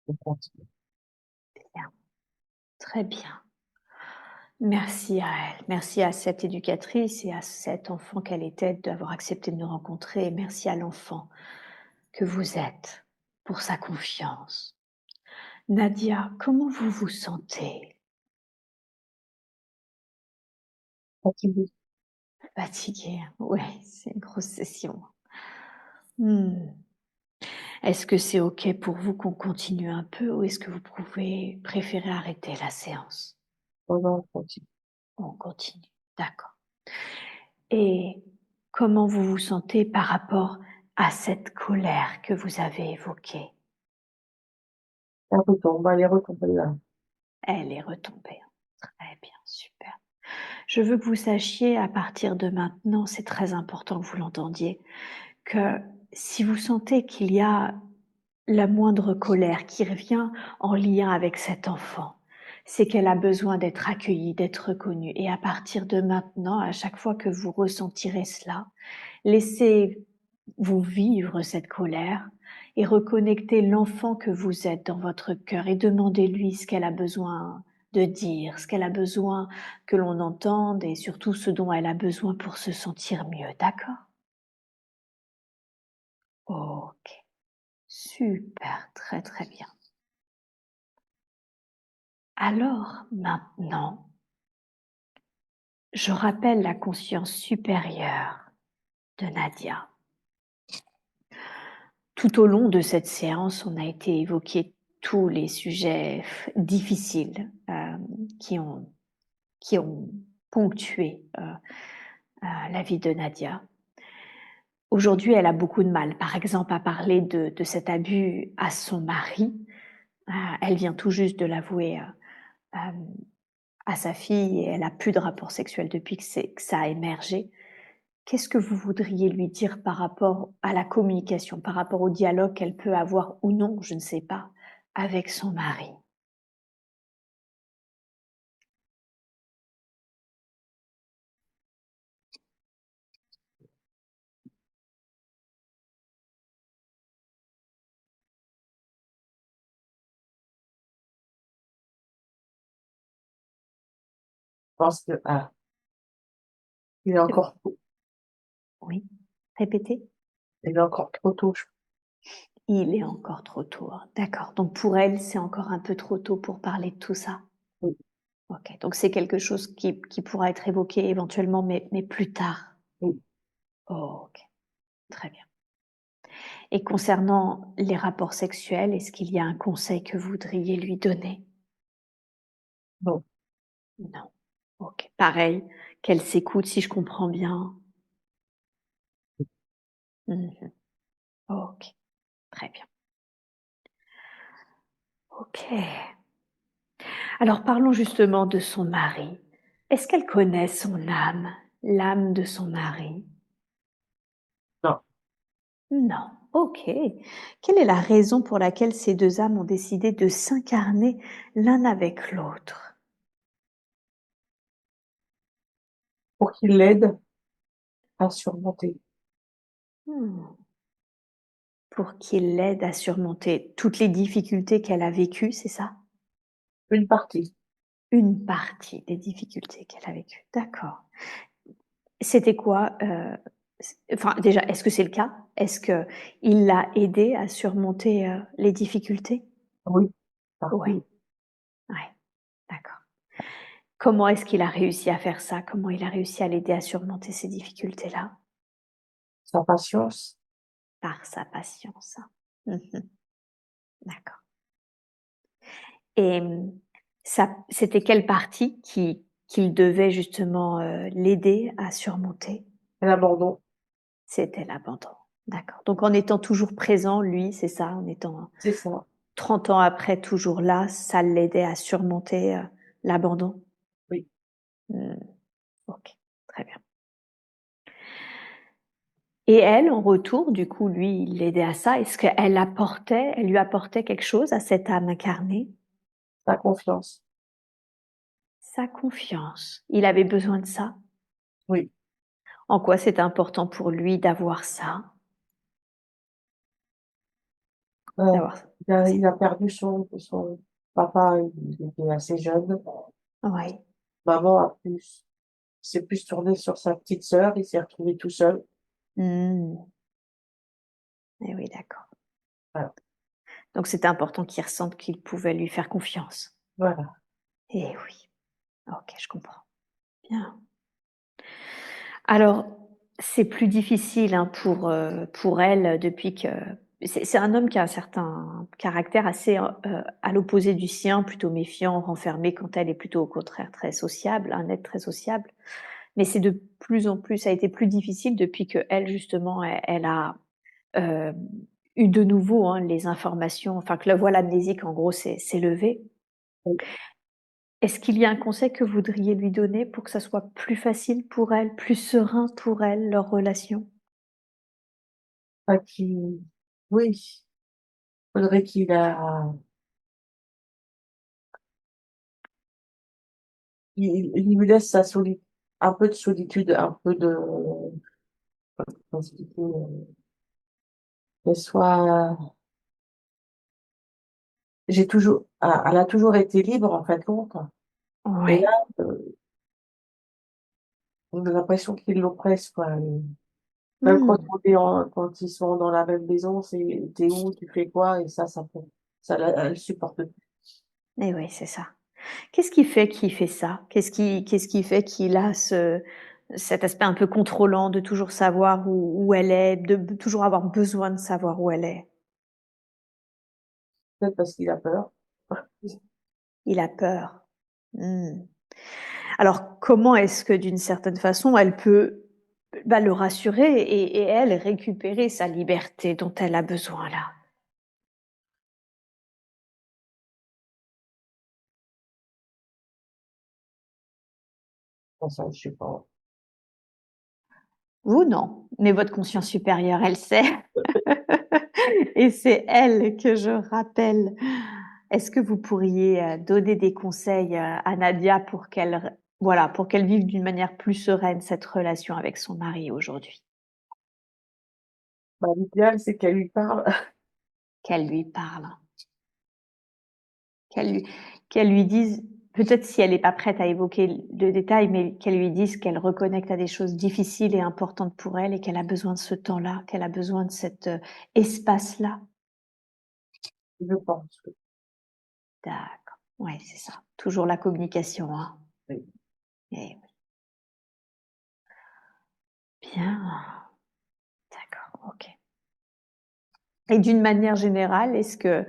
On continue. Bien, très bien. Merci à elle, merci à cette éducatrice et à cet enfant qu'elle était d'avoir accepté de nous rencontrer. Et merci à l'enfant que vous êtes pour sa confiance. Nadia, comment vous vous sentez? Fatigué. Fatiguée? Oui, c'est une grosse session. Hmm. Est-ce que c'est OK pour vous qu'on continue un peu ou est-ce que vous pouvez préférer arrêter la séance? On continue. On continue, d'accord. Et comment vous vous sentez par rapport à cette colère que vous avez évoquée? Elle retombe, elle est retombée là. Elle est retombée. Très bien, super. Je veux que vous sachiez à partir de maintenant, c'est très important que vous l'entendiez, que si vous sentez qu'il y a la moindre colère qui revient en lien avec cet enfant, c'est qu'elle a besoin d'être accueillie, d'être reconnue. Et à partir de maintenant, à chaque fois que vous ressentirez cela, laissez-vous vivre cette colère et reconnectez l'enfant que vous êtes dans votre cœur et demandez-lui ce qu'elle a besoin de dire, ce qu'elle a besoin que l'on entende et surtout ce dont elle a besoin pour se sentir mieux, d'accord? Ok, super, très très bien. Alors maintenant, je rappelle la conscience supérieure de Nadia. Tout au long de cette séance, on a été évoqué tous les sujets difficiles qui ont ponctué la vie de Nadia. Aujourd'hui, elle a beaucoup de mal, par exemple, à parler de cet abus à son mari. Elle vient tout juste de l'avouer à sa fille et elle a plus de rapport sexuel depuis que ça a émergé. Qu'est-ce que vous voudriez lui dire par rapport à la communication, par rapport au dialogue qu'elle peut avoir ou non, je ne sais pas, avec son mari? Je pense que, il est encore, Oui, répétez. il est encore trop tôt. Il est encore trop tôt, hein. D'accord. Donc pour elle, c'est encore un peu trop tôt pour parler de tout ça. Oui, Ok. Donc c'est quelque chose qui pourra être évoqué éventuellement, mais plus tard. oui. Oh, ok. Très bien. Et concernant les rapports sexuels, est-ce qu'il y a un conseil que vous voudriez lui donner? Non. Non. OK. Pareil, qu'elle s'écoute si je comprends bien. Mmh. OK, très bien. OK. Alors parlons justement de son mari. Est-ce qu'elle connaît son âme, l'âme de son mari? Non. Non. OK. Quelle est la raison pour laquelle ces 2 âmes ont décidé de s'incarner l'un avec l'autre? Pour qu'il l'aide à surmonter Mmh. Pour qu'il l'aide à surmonter toutes les difficultés qu'elle a vécues, c'est ça? une partie. Une partie des difficultés qu'elle a vécues. D'accord. C'était quoi, enfin déjà, est-ce que c'est le cas? Est-ce qu'il l'a aidée à surmonter, les difficultés? Oui, Ouais, partie. ouais, d'accord. Comment est-ce qu'il a réussi à faire ça? Comment il a réussi à l'aider à surmonter ces difficultés-là? Sa patience, Par sa patience. Mmh. D'accord. Et ça c'était quelle partie qu'il devait justement, l'aider à surmonter? et l'abandon, C'était l'abandon. D'accord. Donc en étant toujours présent, lui, c'est ça? En étant c'est ça. 30 ans après toujours là, ça l'aidait à surmonter, l'abandon? Oui. Mmh. OK, très bien. Et elle, en retour, du coup, lui, il l'aidait à ça. Est-ce elle lui apportait quelque chose à cette âme incarnée? Sa confiance. Sa confiance. Il avait besoin de ça? Oui. En quoi c'était important pour lui d'avoir ça? Heu, D'avoir ça? il a perdu son papa, il était assez jeune. Oui. Maman a plus s'est plus tournée sur sa petite sœur, il s'est retrouvé tout seul. Mmh. Eh oui, d'accord. Voilà, Donc c'était important qu'il ressente qu'il pouvait lui faire confiance. voilà. Eh oui. OK, je comprends. Bien. Alors, c'est plus difficile, hein, pour elle depuis que c'est un homme qui a un certain caractère assez, à l'opposé du sien, plutôt méfiant, renfermé, quand elle est plutôt au contraire très sociable, un être très sociable. Mais c'est de plus en plus ça a été plus difficile depuis qu'elle justement, elle a, hem, eu de nouveau, hein, les informations, enfin que la voile amnésique en gros s'est levée. Oui, Est-ce qu'il y a un conseil que vous voudriez lui donner pour que ça soit plus facile pour elle, plus serein pour elle, leur relation? enfin qui oui, faudrait il lui laisse sa soli un peu de solitude, un peu de comment expliquer? Qu'elle soit j'ai toujours elle a toujours été libre en fin de compte et là, Ouais. heu, on a l'impression qu'il l'oppresse quoi, même Mmh. quand ils sont dans la même maison, c'est: «Tu es où? Tu fais quoi?» et ça fait ça la elle supporte plus. Et oui, c'est ça. Qu'est-ce qui fait qu'il fait ça? Qu'est-ce qui fait qu'il a cet aspect un peu contrôlant de toujours savoir où elle est, de toujours avoir besoin de savoir où elle est? Peut-être parce qu'il a peur. Il a peur. Mmh. Alors comment est-ce que d'une certaine façon elle peut, bah, le rassurer et elle récupérer sa liberté dont elle a besoin là? Bon ça, je sais pas. Vous non, mais votre conscience supérieure, elle sait. Et c'est elle que je rappelle. Est-ce que vous pourriez, donner des conseils, à Nadia pour voilà, pour qu'elle vive d'une manière plus sereine cette relation avec son mari aujourd'hui? Bah, l'idéal, c'est qu'elle lui parle. Qu'elle lui parle, qu'elle lui qu'elle lui dise peut-être si elle n'est pas prête à évoquer de détails, mais qu'elle lui dise qu'elle reconnecte à des choses difficiles et importantes pour elle et qu'elle a besoin de ce temps-là, qu'elle a besoin de cet, espace-là. Je pense, D'accord. Ouais, c'est ça. Toujours la communication, hein. oui. Eh oui. Bien. D'accord, OK. Et d'une manière générale, est-ce qu'il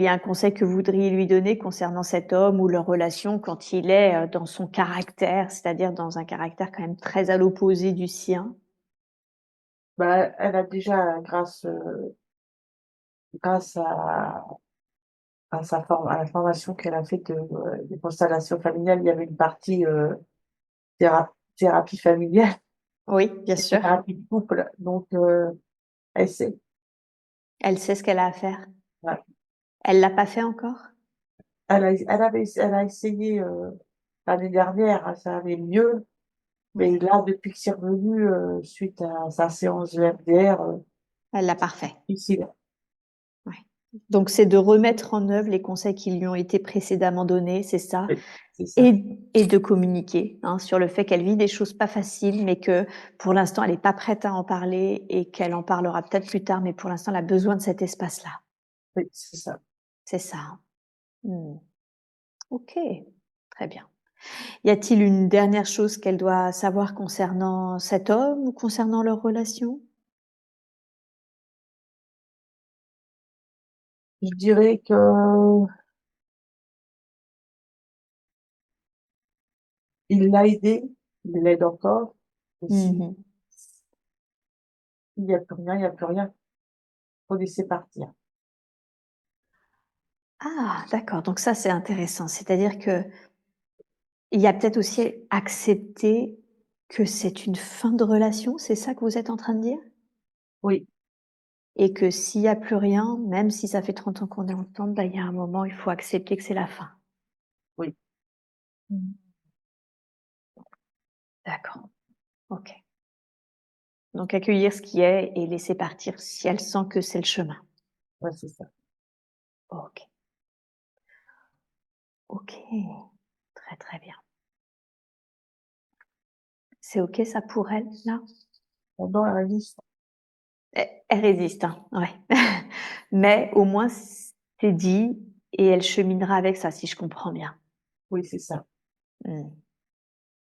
y a un conseil que vous voudriez lui donner concernant cet homme ou leur relation quand il est dans son caractère, c'est-à-dire dans un caractère quand même très à l'opposé du sien? Bah, elle a déjà, grâce à la formation qu'elle a faite des constellations familiales, il y avait une partie thérapie familiale Oui, bien et sûr. thérapie de couple. Donc, elle sait. Elle sait ce qu'elle a à faire. Ouais. Elle l'a pas fait encore? Elle a essayé l'année dernière, hein, ça allait mieux. Mais Ouais. là, depuis que c'est revenu, suite à sa séance de MDR, Elle l'a pas refait. difficile. Ouais. Donc c'est de remettre en œuvre les conseils qui lui ont été précédemment donnés, c'est ça? Oui, c'est ça. Et de communiquer, hein, sur le fait qu'elle vit des choses pas faciles, mais que pour l'instant elle est pas prête à en parler et qu'elle en parlera peut-être plus tard, mais pour l'instant elle a besoin de cet espace-là. Oui, c'est ça. C'est ça, hein? Mmh. OK, très bien. Y a-t-il une dernière chose qu'elle doit savoir concernant cet homme ou concernant leur relation? Je dirais que il l'a aidé, il l'aide encore. Et Mmh si mh. il n'y a plus rien, il n'y a plus rien. Faut laisser partir. Ah d'accord, donc ça c'est intéressant. C'est-à-dire qu'il y a peut-être aussi accepter que c'est une fin de relation, c'est ça que vous êtes en train de dire? Oui, Et que s'il y a plus rien, même si ça fait 30 ans qu'on est ensemble, bah, il y a un moment, il faut accepter que c'est la fin. oui, Mmh. D'accord, OK. Donc accueillir ce qui est et laisser partir si elle sent que c'est le chemin. ouais, c'est ça. OK, OK. Très, très bien. C'est OK ça pour elle, là? Pendant la résistance. Elle résiste, hein, ouais. Mais au moins c'est dit et elle cheminera avec ça, si je comprends bien. Oui, c'est ça. Mmh.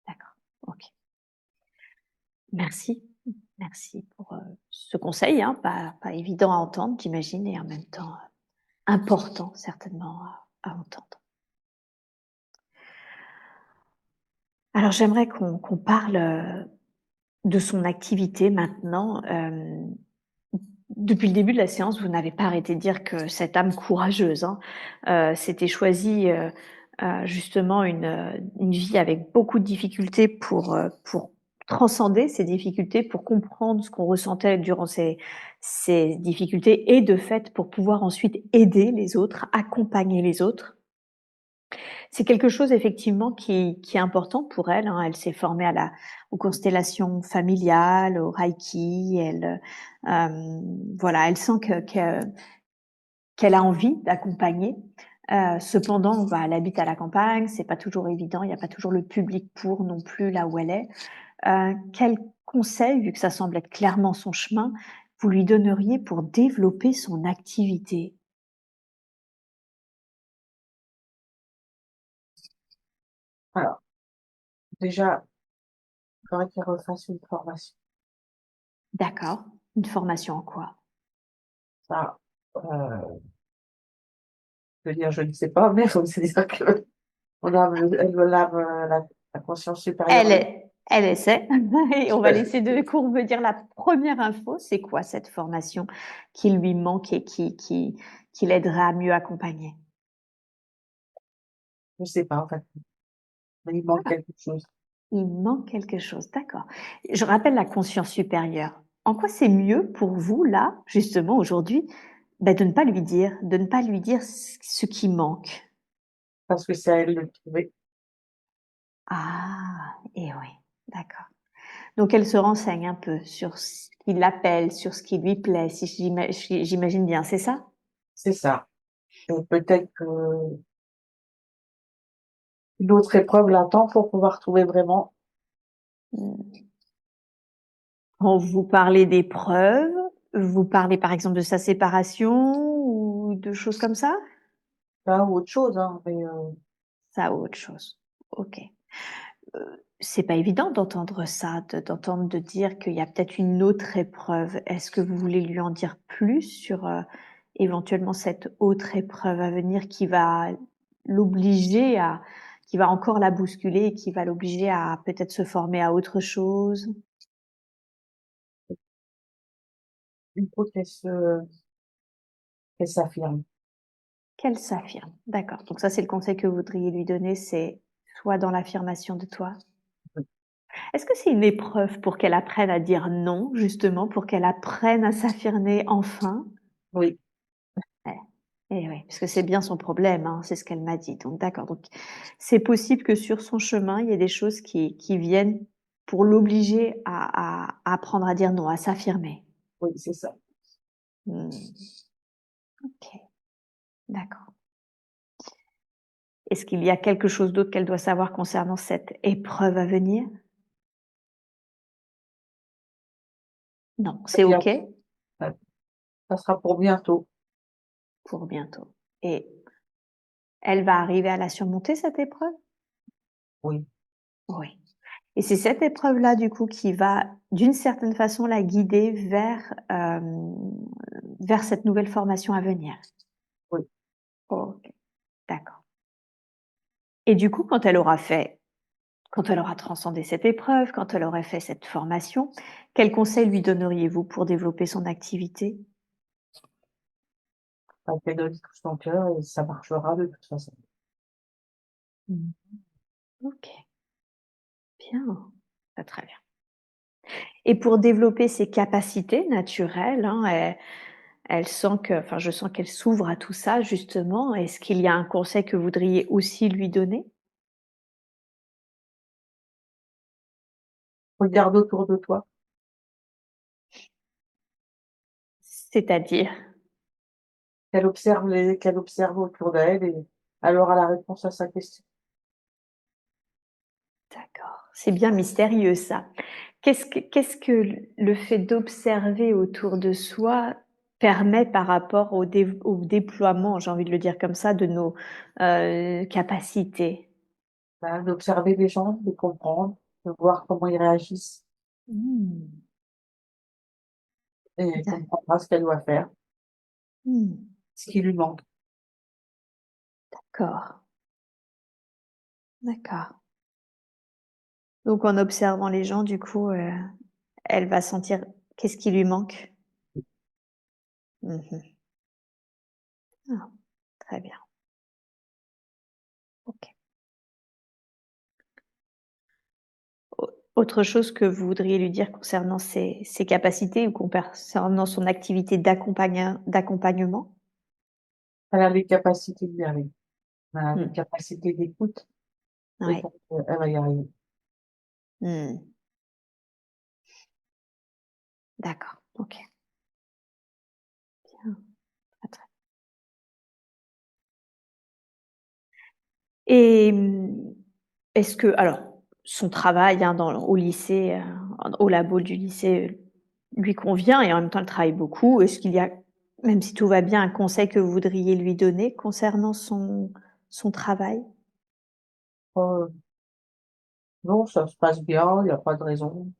D'accord, OK. Merci. Merci pour, ce conseil, hein, pas évident à entendre, j'imagine et en même temps, important certainement à entendre. Alors j'aimerais qu'on parle, de son activité maintenant. Depuis le début de la séance, vous n'avez pas arrêté de dire que cette âme courageuse, hein, s'était choisie, justement une vie avec beaucoup de difficultés pour transcender ces difficultés, pour comprendre ce qu'on ressentait durant ces difficultés et de fait pour pouvoir ensuite aider les autres, accompagner les autres. C'est quelque chose effectivement qui est important pour elle, hein. Elle s'est formée aux constellations familiales, au reiki. Voilà, elle sent qu'elle a envie d'accompagner. Cependant, bah, elle habite à la campagne, c'est pas toujours évident, il y a pas toujours le public pour non plus là où elle est. Quel conseil, vu que ça semble être clairement son chemin, vous lui donneriez pour développer son activité? Alors, déjà, il faudrait qu'elle refasse une formation. D'accord. Une formation en quoi? Ça, je veux dire, je ne sais pas, mais faut se dire que elle a la conscience supérieure. Elle essaie et on va laisser de qu'on me dire la première info. C'est quoi cette formation qui lui manque et qui l'aiderait à mieux accompagner? Je sais pas, en fait, mais il manque Ah, quelque chose. il manque quelque chose, d'accord. Je rappelle la conscience supérieure. En quoi c'est mieux pour vous là, justement aujourd'hui, bah, de ne pas lui dire ce qui manque? Parce que c'est à elle de le trouver. Ah et oui, d'accord. Donc elle se renseigne un peu sur ce qui l'appelle, sur ce qui lui plaît, si j'imagine bien, c'est ça? C'est ça. Donc peut-être que une autre épreuve l'attend pour pouvoir trouver vraiment. Mmh. Quand vous parlez d'épreuves, vous parlez par exemple de sa séparation ou de choses comme ça? Là ou autre chose, hein, mais Ça ou autre chose? OK. c'est pas évident d'entendre ça, d'entendre de dire qu'il y a peut-être une autre épreuve. Est-ce que vous voulez lui en dire plus sur, éventuellement cette autre épreuve à venir qui va l'obliger à qui va encore la bousculer et qui va l'obliger à peut-être se former à autre chose? Il faut qu'elle s'affirme. Qu'elle s'affirme. D'accord, donc ça, c'est le conseil que vous voudriez lui donner, c'est soit dans l'affirmation de toi. Oui. Est-ce que c'est une épreuve pour qu'elle apprenne à dire non, justement, pour qu'elle apprenne à s'affirmer enfin? Oui, Ouais. Et oui, parce que c'est bien son problème, hein, c'est ce qu'elle m'a dit. Donc d'accord, donc c'est possible que sur son chemin, il y ait des choses qui viennent pour l'obliger à apprendre à dire non, à s'affirmer. oui, c'est ça. Mmh. OK, d'accord. Est-ce qu'il y a quelque chose d'autre qu'elle doit savoir concernant cette épreuve à venir? Non, c'est Bien, OK ouais, ça sera pour bientôt. pour bientôt. Et elle va arriver à la surmonter, cette épreuve? Oui, Oui. Et c'est cette épreuve-là, du coup, qui va, d'une certaine façon, la guider vers cette nouvelle formation à venir? oui. OK, d'accord. Et du coup, quand elle aura transcendé cette épreuve, quand elle aura fait cette formation, quels conseils lui donneriez-vous pour développer son activité? Enfin, qu'elle donne tout son cœur et ça marchera de toute façon. Mmh. OK, bien. Très, très bien. Et pour développer ses capacités naturelles, hein, elle sent que enfin, je sens qu'elle s'ouvre à tout ça justement. Est-ce qu'il y a un conseil que vous voudriez aussi lui donner? Regarde autour de toi. C'est-à-dire? Qu'elle observe autour d'elle et elle aura la réponse à sa question. D'accord, c'est bien mystérieux ça. Qu'est-ce que le fait d'observer autour de soi permet par rapport au déploiement, j'ai envie de le dire comme ça, de nos, capacités? Bah, d'observer les gens, de comprendre, de voir comment ils réagissent Mmh. et elle comprendra ce qu'elle doit faire, Mmh. ce qui lui manque. D'accord, d'accord. Donc en observant les gens, du coup, elle va sentir qu'est-ce qui lui manque? Mmh mh. Ah, très bien. OK. Autre chose que vous voudriez lui dire concernant ses capacités ou concernant son activité d'accompagnement? Elle a les capacités d'y arriver. Elle a les Mmh. capacités d'écoute et Ouais. donc elle va y arriver. Mmh. D'accord. OK. Bien. Très, très et est-ce que alors son travail, hein, au lycée, au labo du lycée, lui convient et en même temps elle travaille beaucoup. Est-ce qu'il y a, même si tout va bien, un conseil que vous voudriez lui donner concernant son travail? Heu, non, ça se passe bien, il y a pas de raison.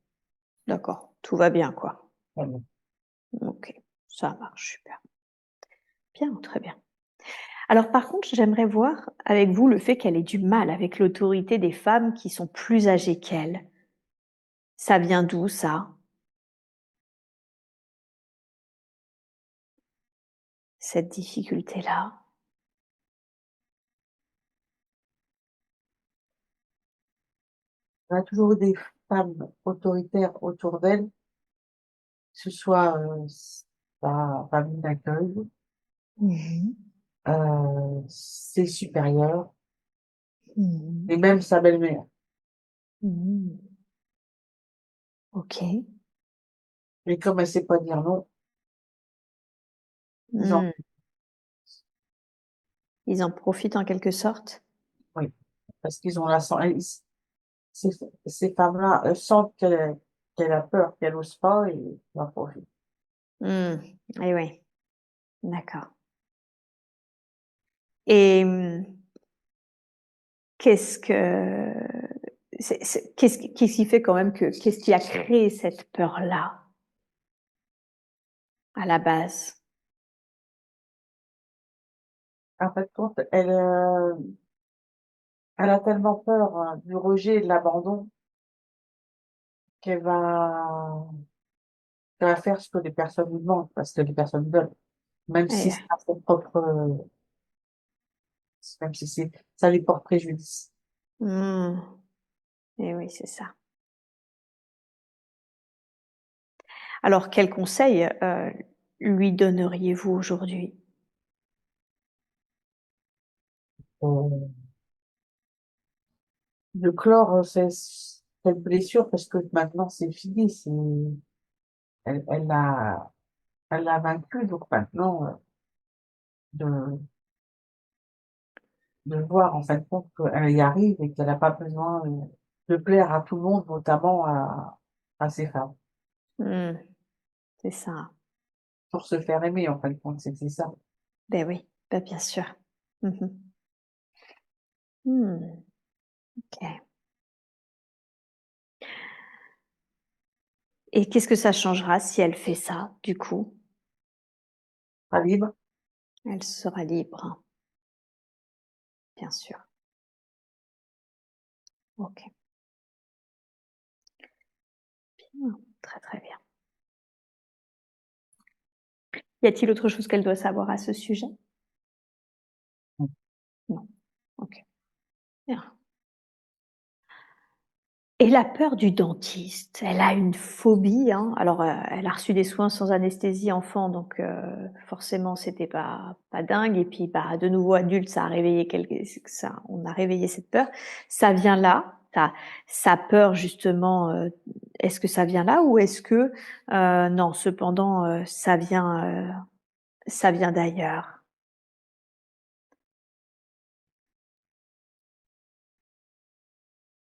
D'accord, tout va bien quoi. Voilà. OK, ça marche, super. Bien, très bien. Alors par contre, j'aimerais voir avec vous le fait qu'elle ait du mal avec l'autorité des femmes qui sont plus âgées qu'elle. Ça vient d'où ça? Cette difficulté-là? Elle a toujours eu des femmes autoritaires autour d'elle, que ce soit, sa famille d'accueil, Mmh. ses supérieurs Mmh. et même sa belle-mère. Mmh. OK. Et comme elle sait pas dire non, ils en Mmh. Ils en profitent en quelque sorte? oui, parce qu'ils ont la sen ils ces ces femmes-là, elles sentent qu'elle a peur, qu'elle ose pas et ils en profitent. Mmh. Et oui, d'accord. Et qu'est-ce que qu'est-ce qui fait quand même qu'est-ce qui a créé cette peur-là à la base? En fait, compte, elle a tellement peur du rejet et de l'abandon qu'elle va, qu'elle va faire ce que les personnes lui demandent, parce que les personnes veulent, même si Et, c'est à son propre, même si ça lui porte préjudice. mmh, et oui, c'est ça. Alors, quel conseil lui donneriez-vous aujourd'hui? Euh, de clore cette blessure parce que maintenant c'est fini, elle, elle l'a, elle l'a vaincu, donc maintenant, de, de voir en fin de compte qu'elle y arrive et qu'elle n'a pas besoin de plaire à tout le monde, notamment à ses femmes, Mmh, c'est ça. pour se faire aimer en fin de compte, c'est ça. Ben oui, ben bien sûr. Mmh. Mmh, OK. Et qu'est-ce que ça changera si elle fait ça, du coup? Pas libre. Elle sera libre, bien sûr. OK. Mmh, très, très bien. Y a-t-il autre chose qu'elle doit savoir à ce sujet? Non. OK. Bien. Et la peur du dentiste, elle a une phobie, hein. Alors, elle a reçu des soins sans anesthésie enfant, donc forcément c'était pas dingue et puis, bah, de nouveau adulte, ça a réveillé ça on a réveillé cette peur. Ça vient là, sa peur justement, est-ce que ça vient là ou est-ce que, non cependant, ça vient d'ailleurs?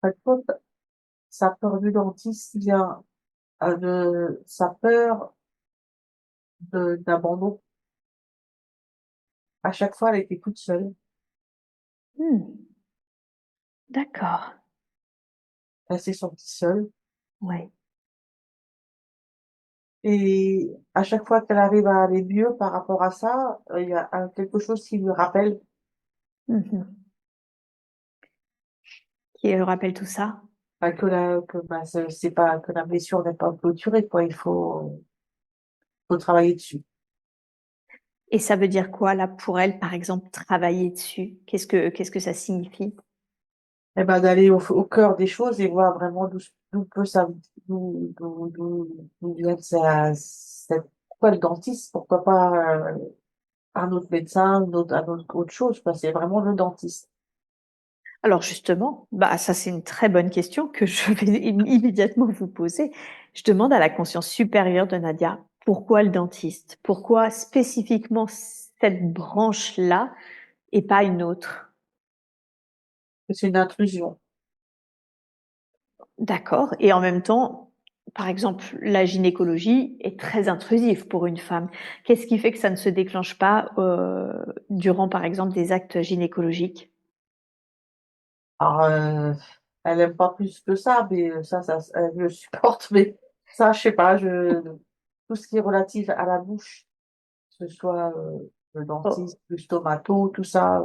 En fin de compte, sa peur du dentiste vient de sa peur d'abandon. À chaque fois, elle était toute seule. Mmh, d'accord. Elle s'est sentie seule. Ouais. Et à chaque fois qu'elle arrive à aller mieux par rapport à ça, il y a quelque chose qui lui rappelle Mmh. Qui lui rappelle tout ça? c'est pas, que la blessure n'est pas clôturée, quoi. Faut travailler dessus. Et ça veut dire quoi là pour elle, par exemple, travailler dessus? Qu'est-ce que ça signifie? Et ben, d'aller au cœur des choses et voir vraiment d'où peut ça, d'où vient pourquoi le dentiste? Pourquoi pas, un autre médecin, autre chose, quoi. C'est vraiment le dentiste. Alors justement, bah ça c'est une très bonne question que je vais immédiatement vous poser. Je demande à la conscience supérieure de Nadia, pourquoi le dentiste? Pourquoi spécifiquement cette branche-là et pas une autre? C'est une intrusion. D'accord. Et en même temps, par exemple, la gynécologie est très intrusive pour une femme. Qu'est-ce qui fait que ça ne se déclenche pas durant, par exemple, des actes gynécologiques? Alors, elle aime pas plus que ça, mais elle le supporte, mais ça, je sais pas, tout ce qui est relatif à la bouche, que ce soit, le Oh. dentiste, le stomato, tout ça,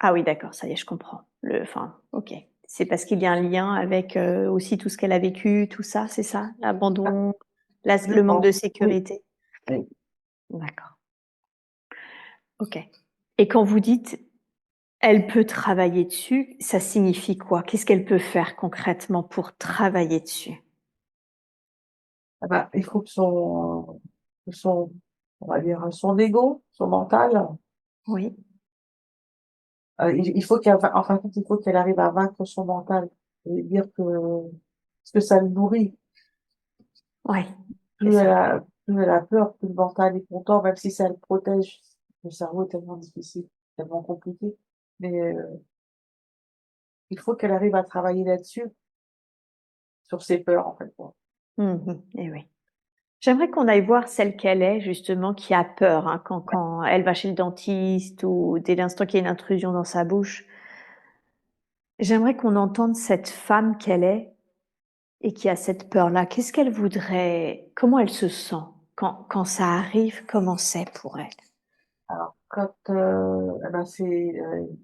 Ah oui, d'accord, ça y est, je comprends. Enfin, ok. C'est parce qu'il y a un lien avec aussi tout ce qu'elle a vécu, tout ça, c'est ça? L'abandon, je le manque pense. de Oui, sécurité. oui. D'accord. Ok. Et quand vous dites elle peut travailler dessus, ça signifie quoi? Qu'est-ce qu'elle peut faire concrètement pour travailler dessus? Ah bah, il faut on va dire, son ego, son mental, Oui, il faut en fin de compte, il faut qu'elle arrive à vaincre son mental et dire que, parce que ça le nourrit. ouais, c'est ça. Plus elle a peur, plus le mental est content, même si ça le protège. Le cerveau est tellement difficile, tellement compliqué. Mais il faut qu'elle arrive à travailler là-dessus, sur ses peurs, en fait, quoi. Et oui. J'aimerais qu'on aille voir celle qu'elle est justement, qui a peur hein, quand elle va chez le dentiste ou dès l'instant qu'il y a une intrusion dans sa bouche. J'aimerais qu'on entende cette femme qu'elle est et qui a cette peur-là. Qu'est-ce qu'elle voudrait, comment elle se sent quand ça arrive, comment c'est pour elle? Alors, quand eh ben, c'est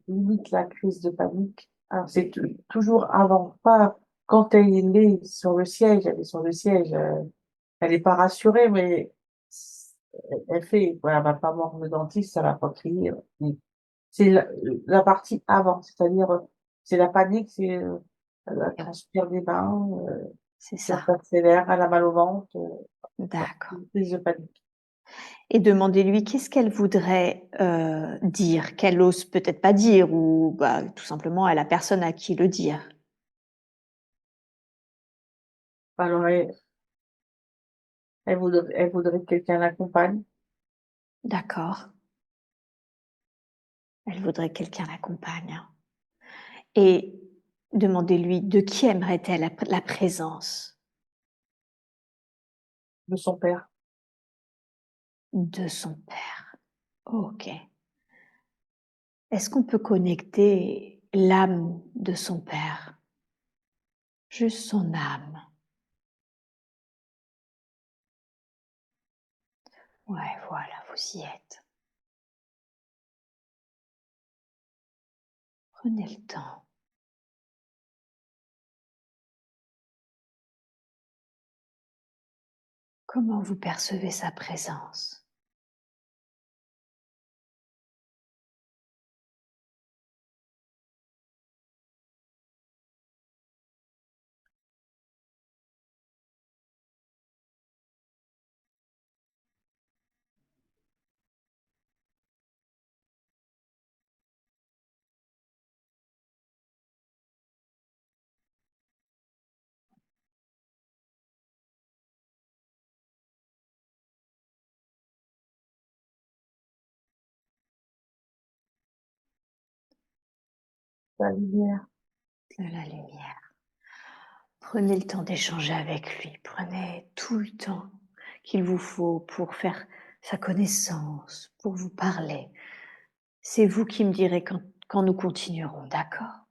limite la crise de panique. Alors, c'est toujours avant, pas quand elle est sur le siège. Elle est sur le siège, elle est pas rassurée, mais elle fait, voilà, elle va pas mordre le dentiste, ça va pas crier. Mais c'est la partie avant, c'est-à-dire, c'est la panique, c'est elle Et ouais, transpire des mains, c'est cœur ça. s'accélère, elle a mal au ventre, voilà, D'accord. une crise de panique. Et demandez-lui qu'est-ce qu'elle voudrait dire, qu'elle ose peut-être pas dire, ou bah, tout simplement elle a personne à qui le dire. Alors, elle voudrait que quelqu'un l'accompagne. D'accord. Elle voudrait que quelqu'un l'accompagne. Et demandez-lui de qui aimerait-elle la présence De son père. de son père. Ok. Est-ce qu'on peut connecter l'âme de son père? Juste son âme. Ouais, voilà, vous y êtes. Prenez le temps. Comment vous percevez sa présence? La lumière. De la lumière. Prenez le temps d'échanger avec lui. Prenez tout le temps qu'il vous faut pour faire sa connaissance, pour vous parler. C'est vous qui me direz quand nous continuerons, d'accord?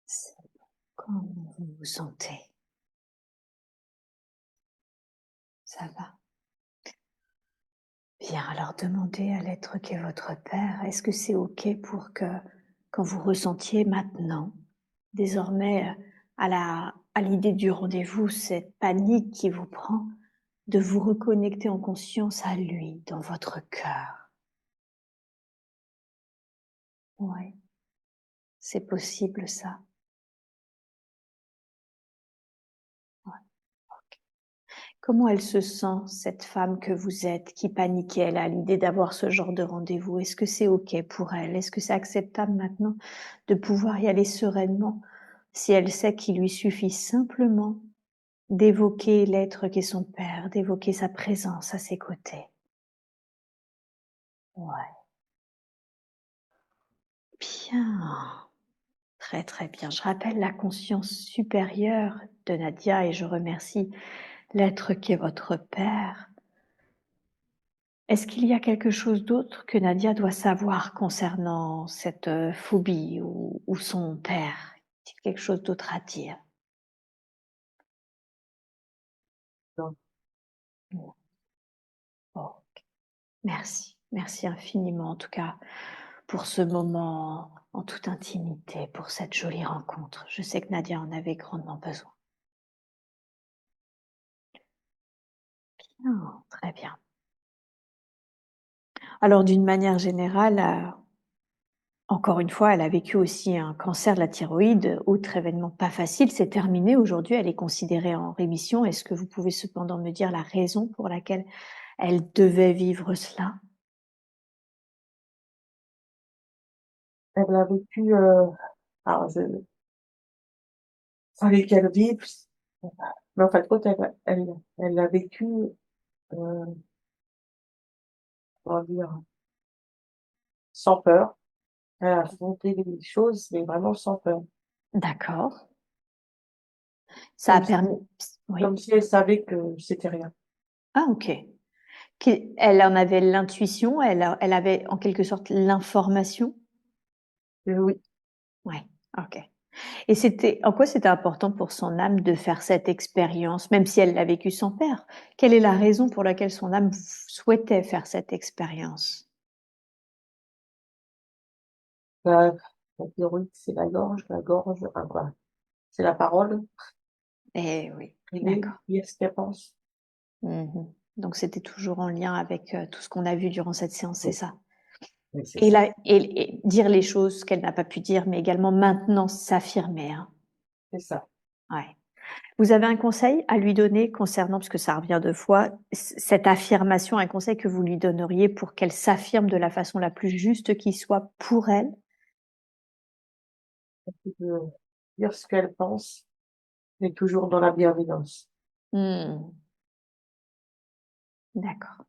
C'est bon. Comment vous vous sentez? Ça va? Bien, alors demandez à l'être qui est votre père, est-ce que c'est OK pour que, quand vous ressentiez maintenant, désormais, à l'idée du rendez-vous, cette panique qui vous prend, de vous reconnecter en conscience à lui, dans votre cœur? Ouais, c'est possible ça. Ouais, OK. Comment elle se sent, cette femme que vous êtes, qui paniquait, elle, à l'idée d'avoir ce genre de rendez-vous? Est-ce que c'est OK pour elle? Est-ce que c'est acceptable maintenant de pouvoir y aller sereinement, si elle sait qu'il lui suffit simplement d'évoquer l'être qui est son père, d'évoquer sa présence à ses côtés? Ouais, bien, très, très bien. Je rappelle la conscience supérieure de Nadia et je remercie l'être qui est votre père. Est-ce qu'il y a quelque chose d'autre que Nadia doit savoir concernant cette, phobie ou son père? Y a-t-il quelque chose d'autre à dire? Non, Non. OK. Merci. Merci infiniment en tout cas pour ce moment en toute intimité, pour cette jolie rencontre. Je sais que Nadia en avait grandement besoin. Oh, très bien. Alors d'une manière générale, encore une fois, elle a vécu aussi un cancer de la thyroïde, autre événement pas facile, c'est terminé aujourd'hui, elle est considérée en rémission. Est-ce que vous pouvez cependant me dire la raison pour laquelle elle devait vivre cela? elle a vécu, alors je fallait qu'elle vive, mais en fin de compte, elle l'a vécu, heu, comment dire? Sans peur. Elle a affronté les choses, mais vraiment sans peur. D'accord. Ça a Comme si permis oui? comme si elle savait que c'était rien. Ah OK. Elle en avait l'intuition, elle avait en quelque sorte l'information? Oui, Ouais, OK. Et en quoi c'était important pour son âme de faire cette expérience, même si elle l'a vécue sans père? Quelle est la raison pour laquelle son âme souhaitait faire cette expérience? la la thyroïde, c'est la gorge, enfin voilà, c'est la parole, Eh oui, exprimer, d'accord. dire ce qu'elle pense. Mmh. Donc c'était toujours en lien avec, tout ce qu'on a vu durant cette séance, c'est Oui, ça? oui, c'est Et ça. là et dire les choses qu'elle n'a pas pu dire, mais également maintenant s'affirmer, hein? C'est ça. Ouais. Vous avez un conseil à lui donner concernant, parce que ça revient 2 fois, cette affirmation, un conseil que vous lui donneriez pour qu'elle s'affirme de la façon la plus juste qui soit pour elle? De dire ce qu'elle pense, mais toujours dans la bienveillance. Mmh. D'accord,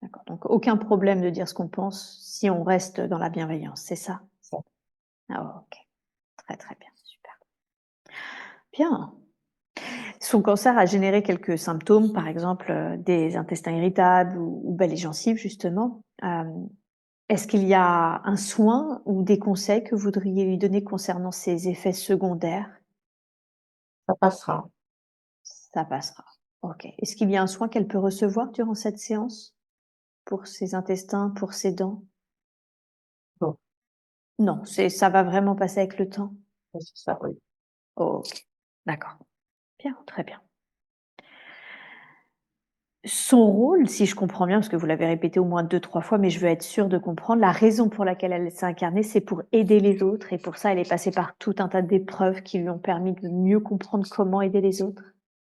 d'accord. Donc aucun problème de dire ce qu'on pense si on reste dans la bienveillance, c'est ça? Ça. Ah OK, très, très bien, super. Bien. Son cancer a généré quelques symptômes, par exemple, des intestins irritables ou les gencives justement. Est-ce qu'il y a un soin ou des conseils que vous voudriez lui donner concernant ces effets secondaires? Ça passera. Ça passera. OK. Est-ce qu'il y a un soin qu'elle peut recevoir durant cette séance? Pour ses intestins, pour ses dents? Non, Non, ça va vraiment passer avec le temps? c'est ça, oui. OK. D'accord. Bien, très bien. Son rôle, si je comprends bien, parce que vous l'avez répété au moins 2, 3 fois, mais je veux être sûre de comprendre, la raison pour laquelle elle s'est incarnée, c'est pour aider les autres et pour ça, elle est passée par tout un tas d'épreuves qui lui ont permis de mieux comprendre comment aider les autres?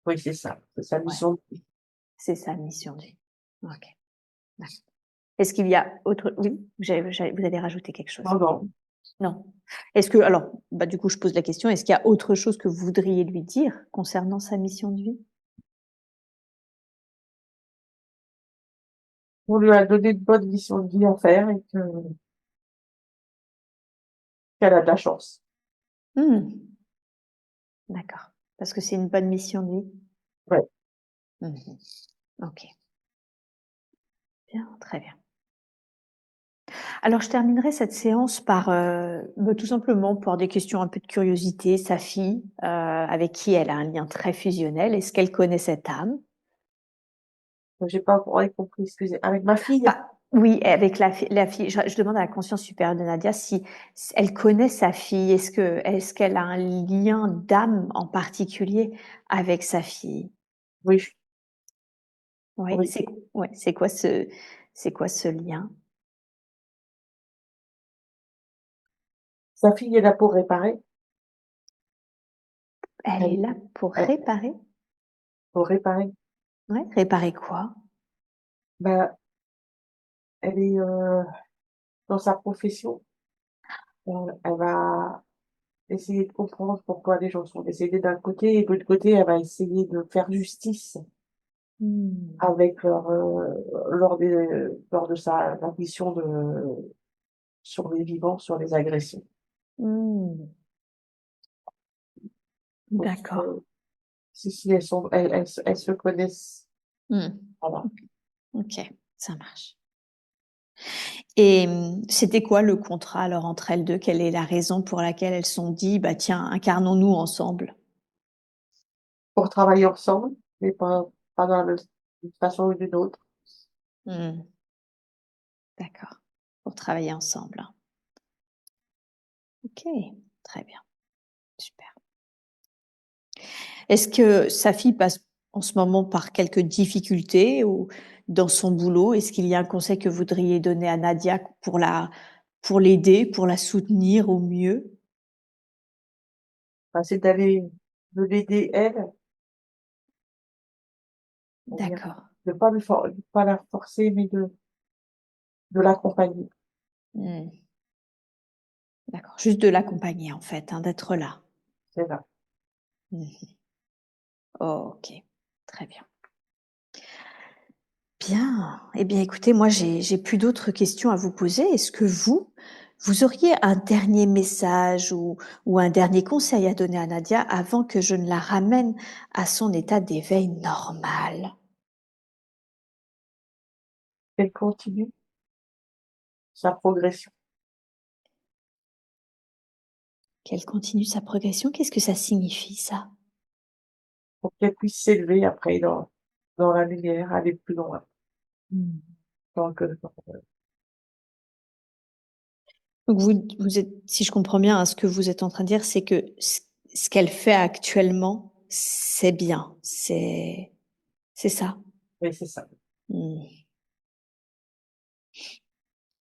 Oui, c'est ça. C'est sa Ouais, mission. c'est sa mission de vie. OK, d'accord. Est-ce qu'il y a autre oui, vous allez rajouter quelque chose? Non, non, Non? Est-ce que alors, bah, du coup, je pose la question, est-ce qu'il y a autre chose que vous voudriez lui dire concernant sa mission de vie? on lui a donné de bonnes missions de vie à faire et qu'elle a de la chance. Mmh, d'accord. Parce que c'est une bonne mission de vie? Ouais. Mmh. OK. Bien, très bien. Alors je terminerai cette séance par, tout simplement par des questions un peu de curiosité. Sa fille, avec qui elle a un lien très fusionnel, est-ce qu'elle connaît cette âme? J'ai pas encore compris, excusez. Avec ma fille? Bah, oui, avec la fille, je demande à la conscience supérieure de Nadia si elle connaît sa fille. Est-ce qu'elle a un lien d'âme en particulier avec sa fille? Oui, Oui, oui. ouais, c'est quoi ce lien? Sa fille est là pour réparer. Elle est Elle là pour elle réparer? pour réparer. Ouais, réparer quoi? Bah, elle est, dans sa profession, elle va essayer de comprendre pourquoi les gens sont décédés d'un côté et de l'autre côté, elle va essayer de faire justice Mmh. avec lors de sa mission sur les vivants, sur les agressions. Mmh. Donc, D'accord. si elles se connaissent, Mmh. voilà. OK, ça marche. Et c'était quoi le contrat alors entre elles 2? Quelle est la raison pour laquelle elles se sont dit: «Bah tiens, incarnons-nous ensemble»? Pour travailler ensemble, mais pas dans la même d'une façon ou d'une autre. Mmh. D'accord. Pour travailler ensemble, hein. OK, très bien, super. Est-ce que sa fille passe en ce moment par quelques difficultés ou dans son boulot? Est-ce qu'il y a un conseil que vous voudriez donner à Nadia pour l'aider, pour la soutenir au mieux? Bah, c'est de l'aider elle, c'est-à-dire D'accord. de pas la forcer, mais de l'accompagner. Mmh. D'accord. Juste de l'accompagner en fait, hein, d'être là. C'est ça. Mmh. OK, très bien. Bien. Eh bien, écoutez, moi, j'ai plus d'autres questions à vous poser. Est-ce que vous auriez un dernier message ou un dernier conseil à donner à Nadia avant que je ne la ramène à son état d'éveil normal? Elle continue sa progression Qu'elle continue sa progression? Qu'est-ce que ça signifie ça? pour qu'elle puisse s'élever après dans la lumière, aller plus loin, Mmh. dans le Donc vous êtes si je comprends bien, hein, ce que vous êtes en train de dire, c'est que ce qu'elle fait actuellement, c'est bien, c'est ça? oui, c'est ça. Mmh.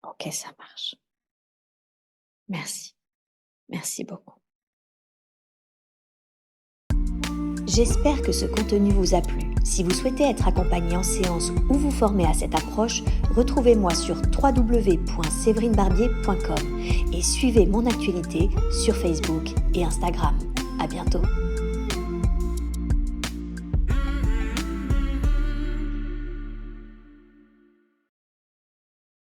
OK, ça marche. Merci. Merci beaucoup. J'espère que ce contenu vous a plu. Si vous souhaitez être accompagné en séance ou vous former à cette approche, retrouvez-moi sur www.séverinebarbier.com et suivez mon actualité sur Facebook et Instagram. À bientôt.